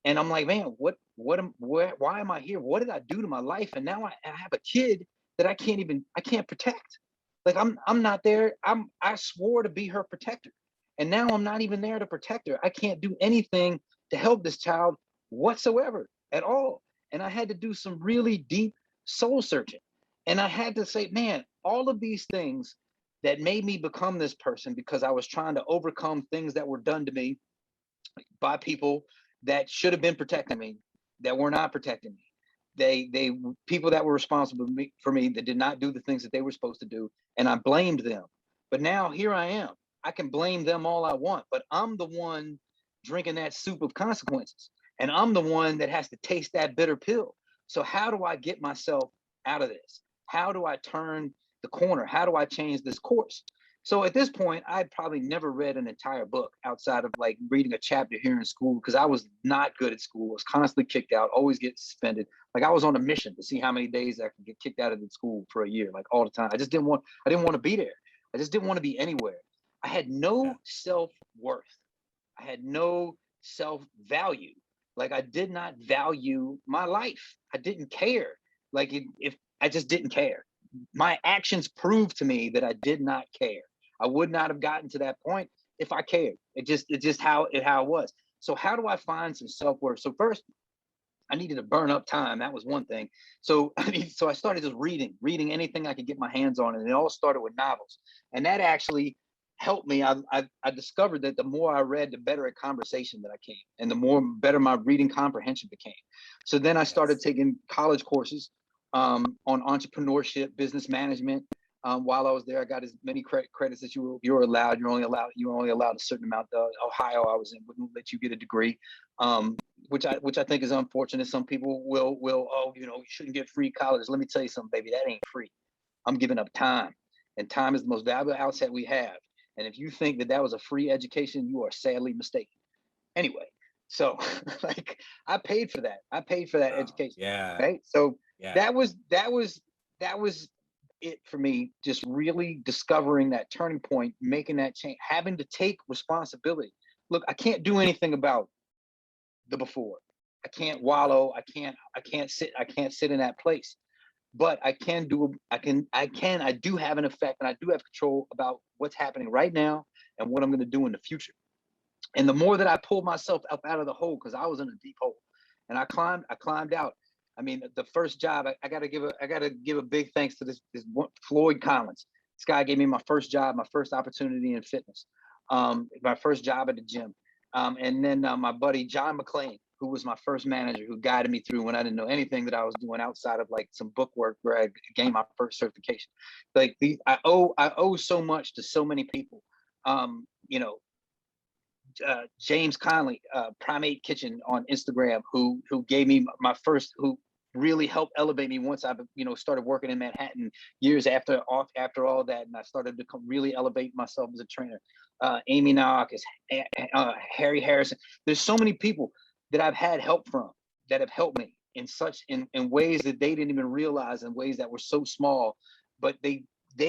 And I'm like, man, why am I here? What did I do to my life? And now I have a kid that I can't protect. Like I'm not there. I swore to be her protector. And now I'm not even there to protect her. I can't do anything to help this child whatsoever at all. And I had to do some really deep soul searching. And I had to say, man, all of these things that made me become this person because I was trying to overcome things that were done to me by people that should have been protecting me, that were not protecting me. They people that were responsible for me that did not do the things that they were supposed to do, and I blamed them. But now here I am. I can blame them all I want, but I'm the one drinking that soup of consequences, and I'm the one that has to taste that bitter pill. So how do I get myself out of this? How do I turn the corner? How do I change this course? So at this point, I'd probably never read an entire book outside of like reading a chapter here in school because I was not good at school. I was constantly kicked out, always get suspended. Like I was on a mission to see how many days I could get kicked out of the school for a year, like all the time. I didn't want to be there. I just didn't want to be anywhere. I had no self-worth. I had no self-value. Like I did not value my life. I didn't care. Like if I just didn't care. My actions proved to me that I did not care. I would not have gotten to that point if I cared. It's just how it was. So how do I find some self-worth? So first, I needed to burn up time. That was one thing. So I started just reading anything I could get my hands on, and it all started with novels. And that actually helped me. I discovered that the more I read, the better at conversation that I came, and the better my reading comprehension became. So then I started taking college courses on entrepreneurship, business management. While I was there, I got as many credits as you're allowed. You're only allowed a certain amount. Ohio, I was in, wouldn't let you get a degree, which I think is unfortunate. Some people will you shouldn't get free college. Let me tell you something, baby, that ain't free. I'm giving up time, and time is the most valuable asset we have. And if you think that was a free education, you are sadly mistaken. Anyway, so like I paid for that. I paid for that education. Yeah. Right. So yeah. that was it for me, just really discovering that turning point, making that change, having to take responsibility. Look, I can't do anything about the before. I can't wallow. I can't sit in that place. But I do have an effect, and I do have control about what's happening right now and what I'm going to do in the future. And the more that I pulled myself up out of the hole, because I was in a deep hole, and I climbed out. I mean, the first job, I got to give a big thanks to this Floyd Collins. This guy gave me my first job, my first opportunity in fitness, my first job at the gym. And then my buddy, John McClain, who was my first manager, who guided me through when I didn't know anything that I was doing outside of like some book work where I gained my first certification. Like I owe so much to so many people. James Conley, Primate Kitchen on Instagram, who gave me my first, who really helped elevate me once I started working in Manhattan years after all that, and I started to really elevate myself as a trainer. Amy Knock, Harry Harrison. There's so many people that I've had help from that have helped me in ways that they didn't even realize, in ways that were so small, but they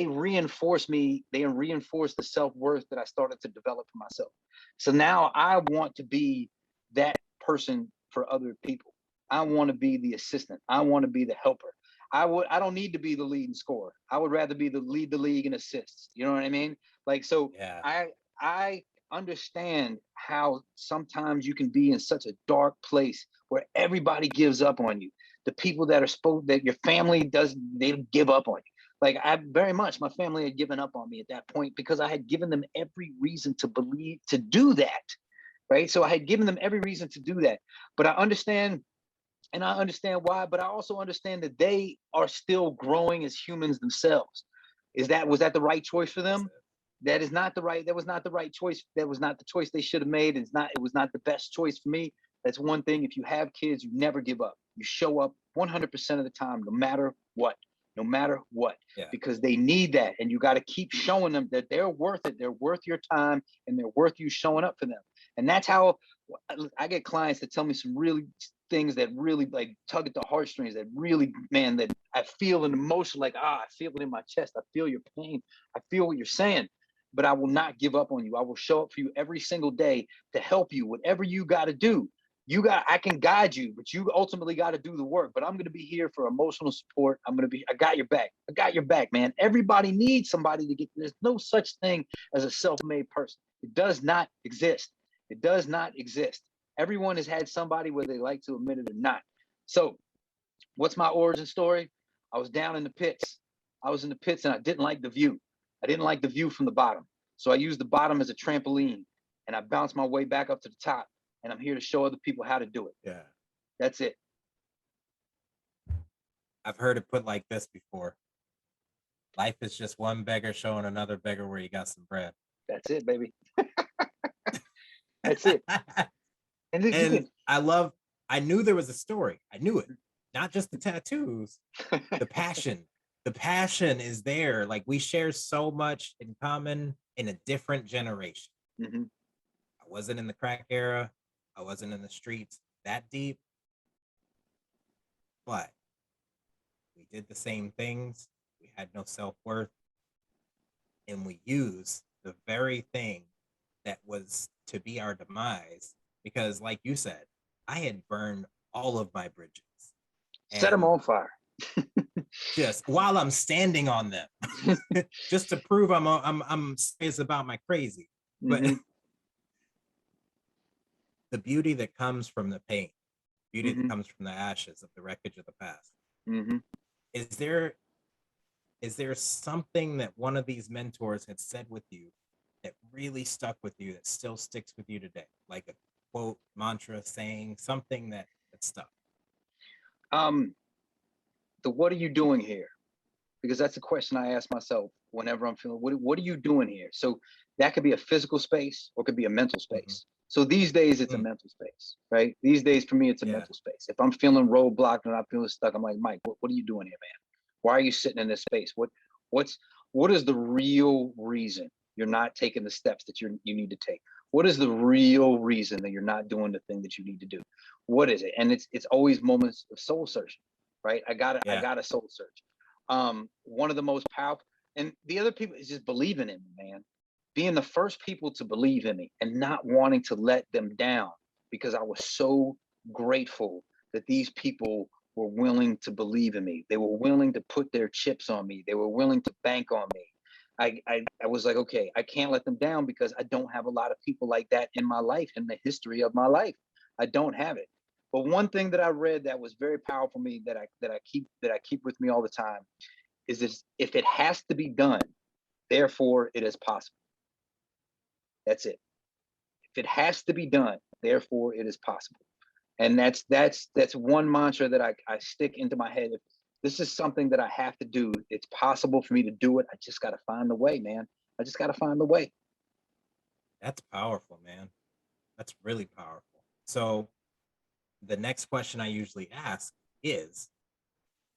reinforced me. They reinforced the self-worth that I started to develop for myself. So now I want to be that person for other people. I want to be the assistant. I want to be the helper. I don't need to be the leading scorer. I would rather be lead the league in assists. You know what I mean? Like, so I understand how sometimes you can be in such a dark place where everybody gives up on you. The people that your family they give up on you. Like my family had given up on me at that point because I had given them every reason to do that. Right. So I had given them every reason to do that. But I understand And I understand why, but I also understand that they are still growing as humans themselves. Was that the right choice for them? That is not the right, that was not the right choice. That was not the choice they should have made. It was not the best choice for me. That's one thing. If you have kids, you never give up. You show up 100% of the time, no matter what, no matter what, Yeah. because they need that. And you got to keep showing them that they're worth it. They're worth your time, and they're worth you showing up for them. And that's how I get clients that tell me some really things that really like tug at the heartstrings, that really, man, that I feel an emotion, like, I feel it in my chest. I feel your pain. I feel what you're saying, but I will not give up on you. I will show up for you every single day to help you, whatever you got to do. I can guide you, but you ultimately got to do the work. But I'm going to be here for emotional support. I got your back. I got your back, man. Everybody needs somebody to get, there's no such thing as a self-made person. It does not exist. It does not exist. Everyone has had somebody, whether they like to admit it or not. So what's my origin story? I was down in the pits. I was in the pits and I didn't like the view. I didn't like the view from the bottom. So I used the bottom as a trampoline and I bounced my way back up to the top. And I'm here to show other people how to do it. Yeah. That's it. I've heard it put like this before. Life is just one beggar showing another beggar where you got some bread. That's it, baby. That's it. And I knew there was a story. I knew it. Not just the tattoos, the passion. The passion is there. Like, we share so much in common in a different generation. Mm-hmm. I wasn't in the crack era. I wasn't in the streets that deep. But we did the same things. We had no self-worth. And we used the very thing that was to be our demise. Because, like you said, I had burned all of my bridges. Set them on fire. Just while I'm standing on them, just to prove I'm serious about my crazy. But Mm-hmm. the beauty that comes from the pain, beauty Mm-hmm. that comes from the ashes of the wreckage of the past. Mm-hmm. Is there something that one of these mentors had said with you that really stuck with you, that still sticks with you today? Like a quote, mantra, saying, something that stuck? The what are you doing here? Because that's a question I ask myself whenever I'm feeling, what are you doing here? So that could be a physical space or it could be a mental space. Mm-hmm. So these days it's a mental space, right? These days for me, it's a mental space. If I'm feeling roadblocked and I'm feeling stuck, I'm like, Mike, what are you doing here, man? Why are you sitting in this space? What is the real reason you're not taking the steps that you need to take? What is the real reason that you're not doing the thing that you need to do? What is it? And it's always moments of soul searching, right? I got a soul search. One of the most powerful, and the other people is just believing in me, man. Being the first people to believe in me and not wanting to let them down, because I was so grateful that these people were willing to believe in me. They were willing to put their chips on me. They were willing to bank on me. I was like, okay, I can't let them down because I don't have a lot of people like that in my life, in the history of my life. I don't have it. But one thing that I read that was very powerful for me, that I keep with me all the time, is this: if it has to be done, therefore it is possible. That's it. If it has to be done, therefore it is possible. And that's one mantra that I stick into my head. If this is something that I have to do, it's possible for me to do it. I just got to find the way, man. I just got to find the way. That's powerful, man. That's really powerful. So the next question I usually ask is,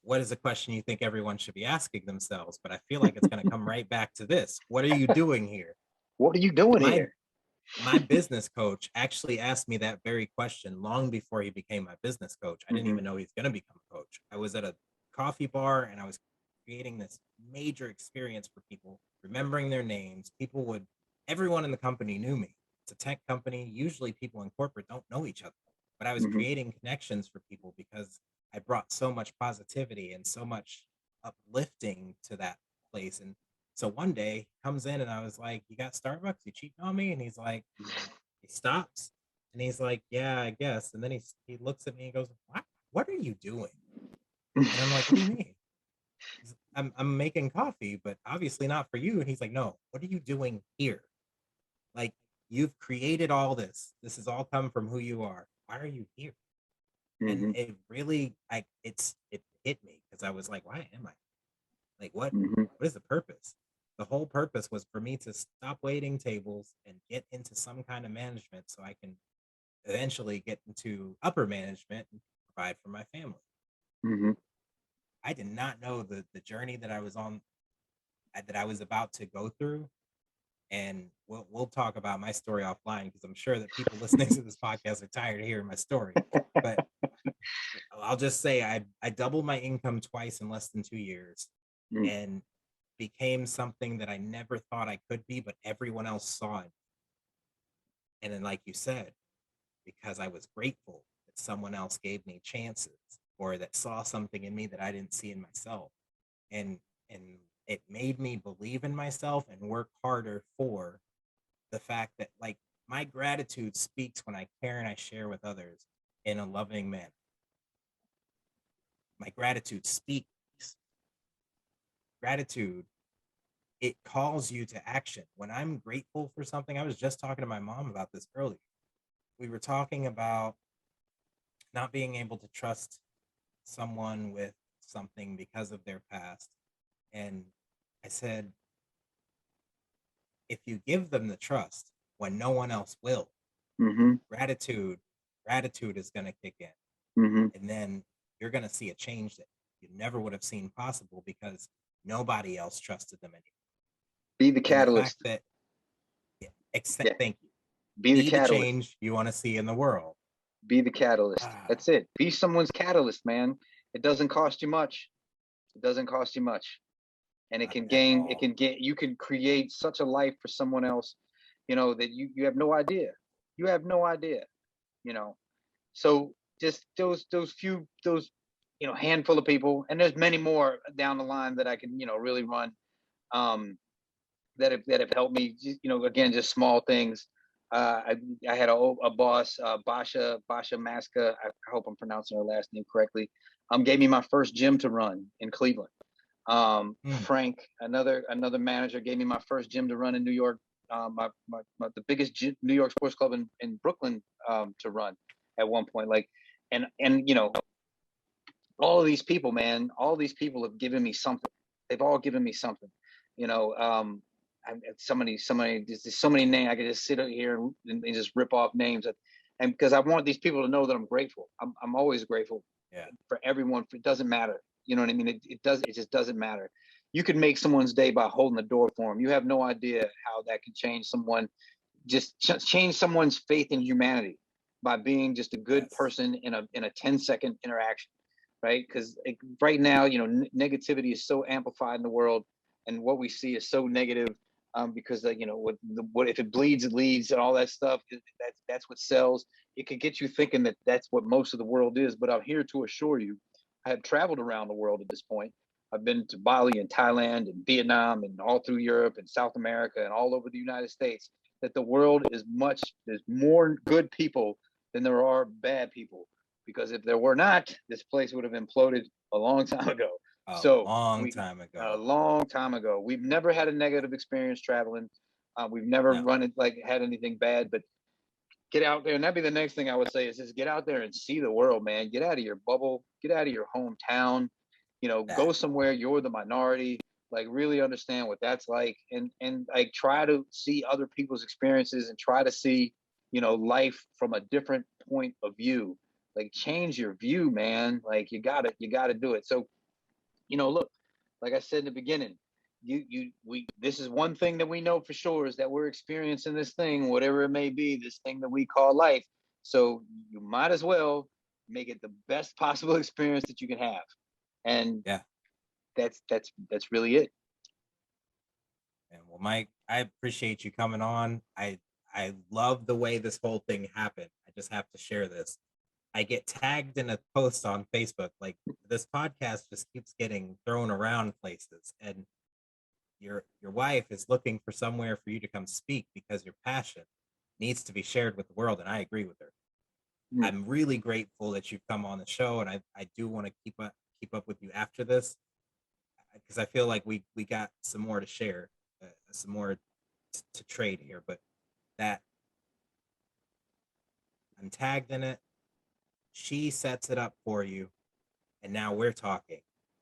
what is a question you think everyone should be asking themselves? But I feel like it's going to come right back to this. What are you doing here? What are you doing here? My business coach actually asked me that very question long before he became my business coach. I didn't even know he's going to become a coach. I was at a coffee bar and I was creating this major experience for people, remembering their names. Everyone in the company knew me. It's a tech company. Usually people in corporate don't know each other, but I was creating connections for people because I brought so much positivity and so much uplifting to that place. And so one day he comes in and I was like, "You got Starbucks? You cheating on me?" And he's like, he stops and he's like, "Yeah, I guess." And then he looks at me and goes, What are you doing?" And I'm like, "What do you mean?" I'm making coffee, but obviously not for you. And he's like, "No, what are you doing here? Like, you've created all this. This has all come from who you are. Why are you here?" And Mm-hmm. it really, it hit me because I was like, why am I like, Mm-hmm. what is the purpose? The whole purpose was for me to stop waiting tables and get into some kind of management so I can eventually get into upper management and provide for my family. Mm-hmm. I did not know the journey that I was on, that I was about to go through. And we'll talk about my story offline because I'm sure that people listening to this podcast are tired of hearing my story. But I'll just say I doubled my income twice in less than 2 years, Mm. and became something that I never thought I could be, but everyone else saw it. And then, like you said, because I was grateful that someone else gave me chances or that saw something in me that I didn't see in myself. And and it made me believe in myself and work harder for the fact that, like, my gratitude speaks when I care and I share with others in a loving manner. My gratitude speaks. Gratitude, it calls you to action. When I'm grateful for something, I was just talking to my mom about this earlier. We were talking about not being able to trust someone with something because of their past. And I said, if you give them the trust when no one else will, Mm-hmm. gratitude, gratitude is going to kick in. Mm-hmm. And then you're going to see a change that you never would have seen possible because nobody else trusted them anymore. Be the And the fact catalyst. that, yeah, Yeah. thank you, Be the be the catalyst. change you want to see in the world. Be the catalyst. Ah, That's it. Be someone's catalyst, man. It doesn't cost you much. It doesn't cost you much. And not at all. you can create such a life for someone else, that you have no idea. You have no idea, you know. So just those handful of people, and there's many more down the line that I can, really run, um, that have helped me. Again, just small things. I had a boss, Basha Maska. I hope I'm pronouncing her last name correctly. Gave me my first gym to run in Cleveland. Mm, Frank, another manager, gave me my first gym to run in New York. The biggest New York sports club in Brooklyn, to run at one point. Like, and all of these people, man, all these people have given me something. They've all given me something. You know, there's so many names I could just sit here and just rip off names, and because I want these people to know that I'm grateful. I'm always grateful yeah. for everyone. It doesn't matter. You know what I mean? It just doesn't matter. You can make someone's day by holding the door for them. You have no idea how that can change someone. Just change someone's faith in humanity by being just a good Yes. person in a 10-second interaction, right? Because right now, negativity is so amplified in the world, and what we see is so negative. Because what if it bleeds, it leads, and all that stuff. That's what sells. It could get you thinking that that's what most of the world is. But I'm here to assure you, I have traveled around the world at this point. I've been to Bali and Thailand and Vietnam and all through Europe and South America and all over the United States. That the world there's more good people than there are bad people. Because if there were not, this place would have imploded a long time ago. A So long we time a ago. long time ago. We've never had a negative experience traveling. We've never No. run it like had anything bad, but get out there. And that'd be the next thing I would say is just get out there and see the world, man. Get out of your bubble, get out of your hometown, That. go somewhere you're the minority, like really understand what that's like, and like try to see other people's experiences and try to see, life from a different point of view. Like change your view, man. Like you gotta do it. So, look, like I said in the beginning, this is one thing that we know for sure is that we're experiencing this thing, whatever it may be, this thing that we call life. So you might as well make it the best possible experience that you can have. And Yeah. that's really it. And well, Mike, I appreciate you coming on. I love the way this whole thing happened. I just have to share this. I get tagged in a post on Facebook. Like, this podcast just keeps getting thrown around places, and your wife is looking for somewhere for you to come speak because your passion needs to be shared with the world. And I agree with her. Mm. I'm really grateful that you've come on the show, and I do want to keep up with you after this because I feel like we got some more to share, some more to trade here. But that I'm tagged in it. She sets it up for you, and now we're talking.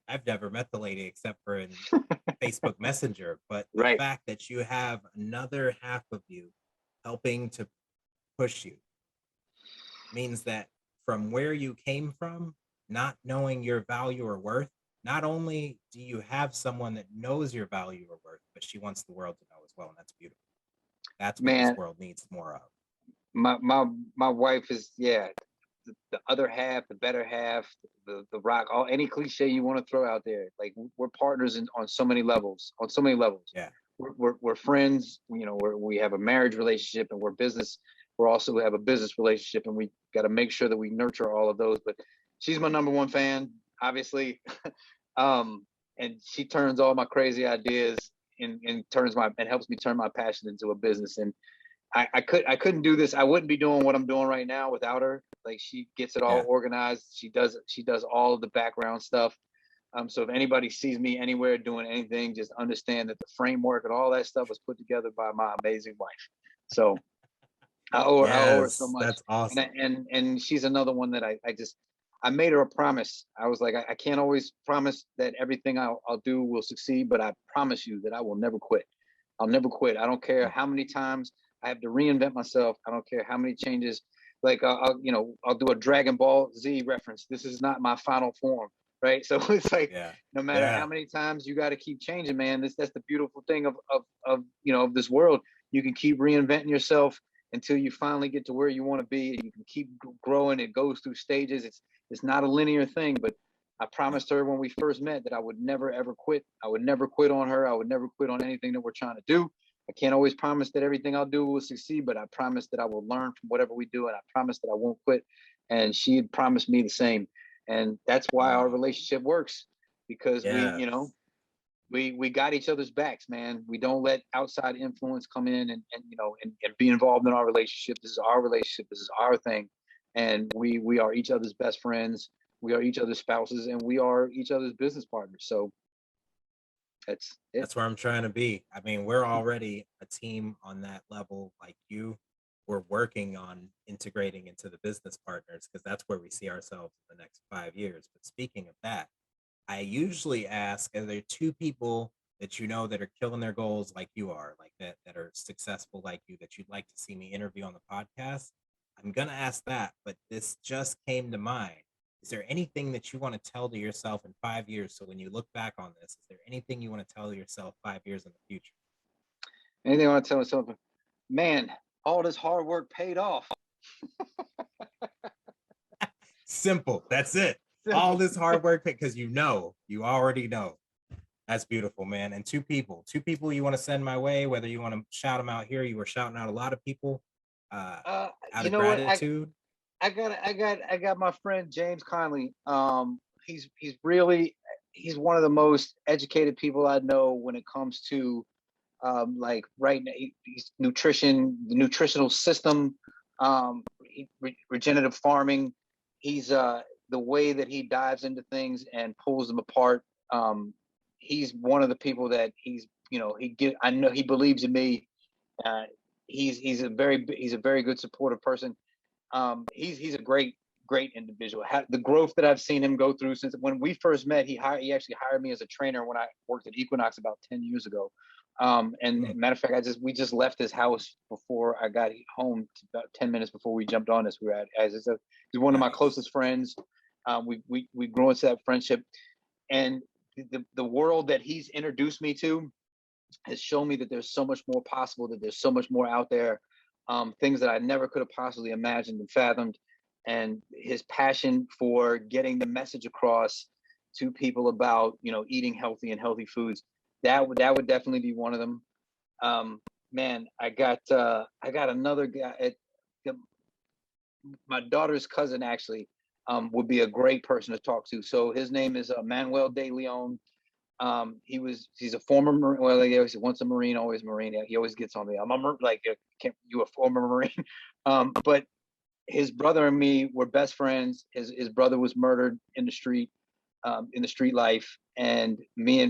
I've never met the lady except for in Facebook Messenger, but the Right. fact that you have another half of you helping to push you means that from where you came from, not knowing your value or worth, not only do you have someone that knows your value or worth, but she wants the world to know as well. And that's beautiful. That's what this Man, world needs more of. my wife is, yeah, the other half, the better half, the rock, all any cliche you want to throw out there. Like we're partners on so many levels, on so many levels. Yeah. We're friends, you know, we have a marriage relationship, and we're business. We're also have a business relationship, and we got to make sure that we nurture all of those. But she's my number one fan, obviously. And she turns all my crazy ideas and helps me turn my passion into a business. And I couldn't do this. I wouldn't be doing what I'm doing right now without her. Like she gets it all Yeah. organized. She does all of the background stuff. So if anybody sees me anywhere doing anything, just understand that the framework and all that stuff was put together by my amazing wife. So I owe her so Yes, much. that's awesome. And she's another one that I made her a promise. I was like, I can't always promise that everything I'll do will succeed, but I promise you that I will never quit. I'll never quit. I don't care how many times I have to reinvent myself. I don't care how many changes. Like I'll do a Dragon Ball Z reference. This is not my final form, right? So it's like Yeah. no matter how many times you got to keep changing, man. That's the beautiful thing of this world. You can keep reinventing yourself until you finally get to where you want to be, and you can keep growing. It goes through stages. It's not a linear thing, but I No. promised her when we first met that I would never ever quit. I would never quit on her. I would never quit on anything that we're trying to do. I can't always promise that everything I'll do will succeed, but I promise that I will learn from whatever we do, and I promise that I won't quit. And she had promised me the same, and that's why our Oh, relationship works, because yes. we got each other's backs, man. We don't let outside influence come in and be involved in our relationship. This is our relationship. This is our thing, and we are each other's best friends. We are each other's spouses, and we are each other's business partners. So that's it. That's where I'm trying to be. I mean, we're already a team on that level, like you. We're working on integrating into the business partners because that's where we see ourselves in the next 5 years. But speaking of that, I usually ask, are there two people that you know that are killing their goals like you are, like that are successful like you, that you'd like to see me interview on the podcast? I'm gonna ask that, but this just came to mind. Is there anything that you want to tell to yourself in 5 years? So when you look back on this, is there anything you want to tell yourself 5 years in the future? Anything I want to tell myself, man, all this hard work paid off. Simple. That's it. All this hard work because you already know. That's beautiful, man. And two people you want to send my way, whether you want to shout them out here. You were shouting out a lot of people out You of know what? gratitude. I got my friend James Conley. He's really he's one of the most educated people I know when it comes to like right now, he's nutrition, the nutritional system, regenerative farming. He's the way that he dives into things and pulls them apart. He's one of the people that I know he believes in me. Uh, he's a very good supportive person. He's a great individual. The growth that I've seen him go through since when we first met, he actually hired me as a trainer when I worked at Equinox about 10 years ago. And Mm, matter of fact, we just left his house before I got home, about 10 minutes before we jumped on this. We were at as he's one of my nice. closest friends. We grew into that friendship, and the world that he's introduced me to has shown me that there's so much more possible, that there's so much more out there, things that I never could have possibly imagined and fathomed. And his passion for getting the message across to people about eating healthy and healthy foods, that would definitely be one of them. Man, I got another guy my daughter's cousin actually would be a great person to talk to. So his name is Manuel De Leon. He's a former Marine. Well, he always once a Marine, always Marine. He always gets on me. I'm a like, can't you a former Marine? But his brother and me were best friends. His brother was murdered in the street life, and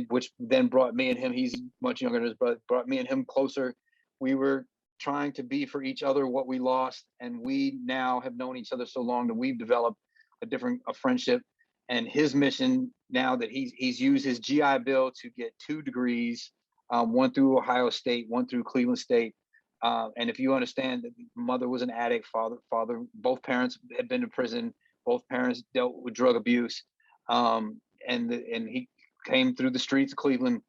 which then brought me and him. He's much younger than his brother. Brought me and him closer. We were trying to be for each other what we lost, and we now have known each other so long that we've developed a friendship. And his mission now that he's used his GI Bill to get 2 degrees, one through Ohio State, one through Cleveland State. And if you understand that mother was an addict, father, both parents had been to prison, both parents dealt with drug abuse, and he came through the streets of Cleveland,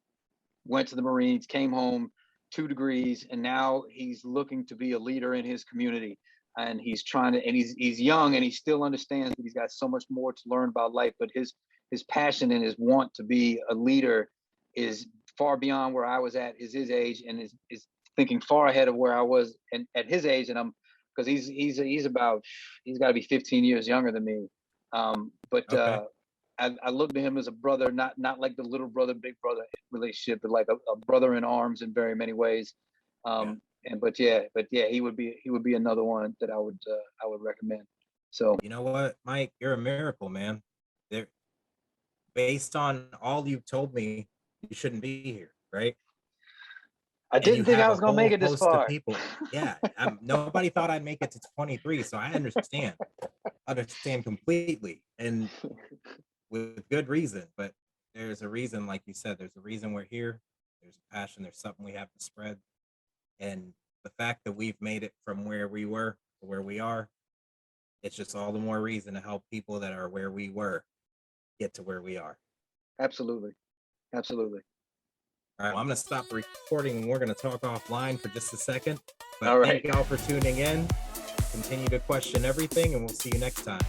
went to the Marines, came home, 2 degrees, and now he's looking to be a leader in his community. And he's trying to, and he's young, and he still understands that he's got so much more to learn about life. But his passion and his want to be a leader is far beyond where I was at, is his age, and is thinking far ahead of where I was and at his age. And I'm, because he's got to be 15 years younger than me. Okay. I look to him as a brother, not like the little brother, big brother relationship, but like a brother in arms in very many ways. But yeah, he would be another one that I would recommend. So you know what, Mike, you're a miracle, man. Based on all you've told me, you shouldn't be here, right? I didn't think I was gonna make it this far. People. Yeah, nobody thought I'd make it to 23, so I understand completely, and with good reason. But there's a reason, like you said, there's a reason we're here. There's a passion. There's something we have to spread, and the fact that we've made it from where we were to where we are, it's just all the more reason to help people that are where we were get to where we are. Absolutely. All right, well, I'm going to stop recording and we're going to talk offline for just a second. But all right. Thank y'all for tuning in. Continue to question everything, and we'll see you next time.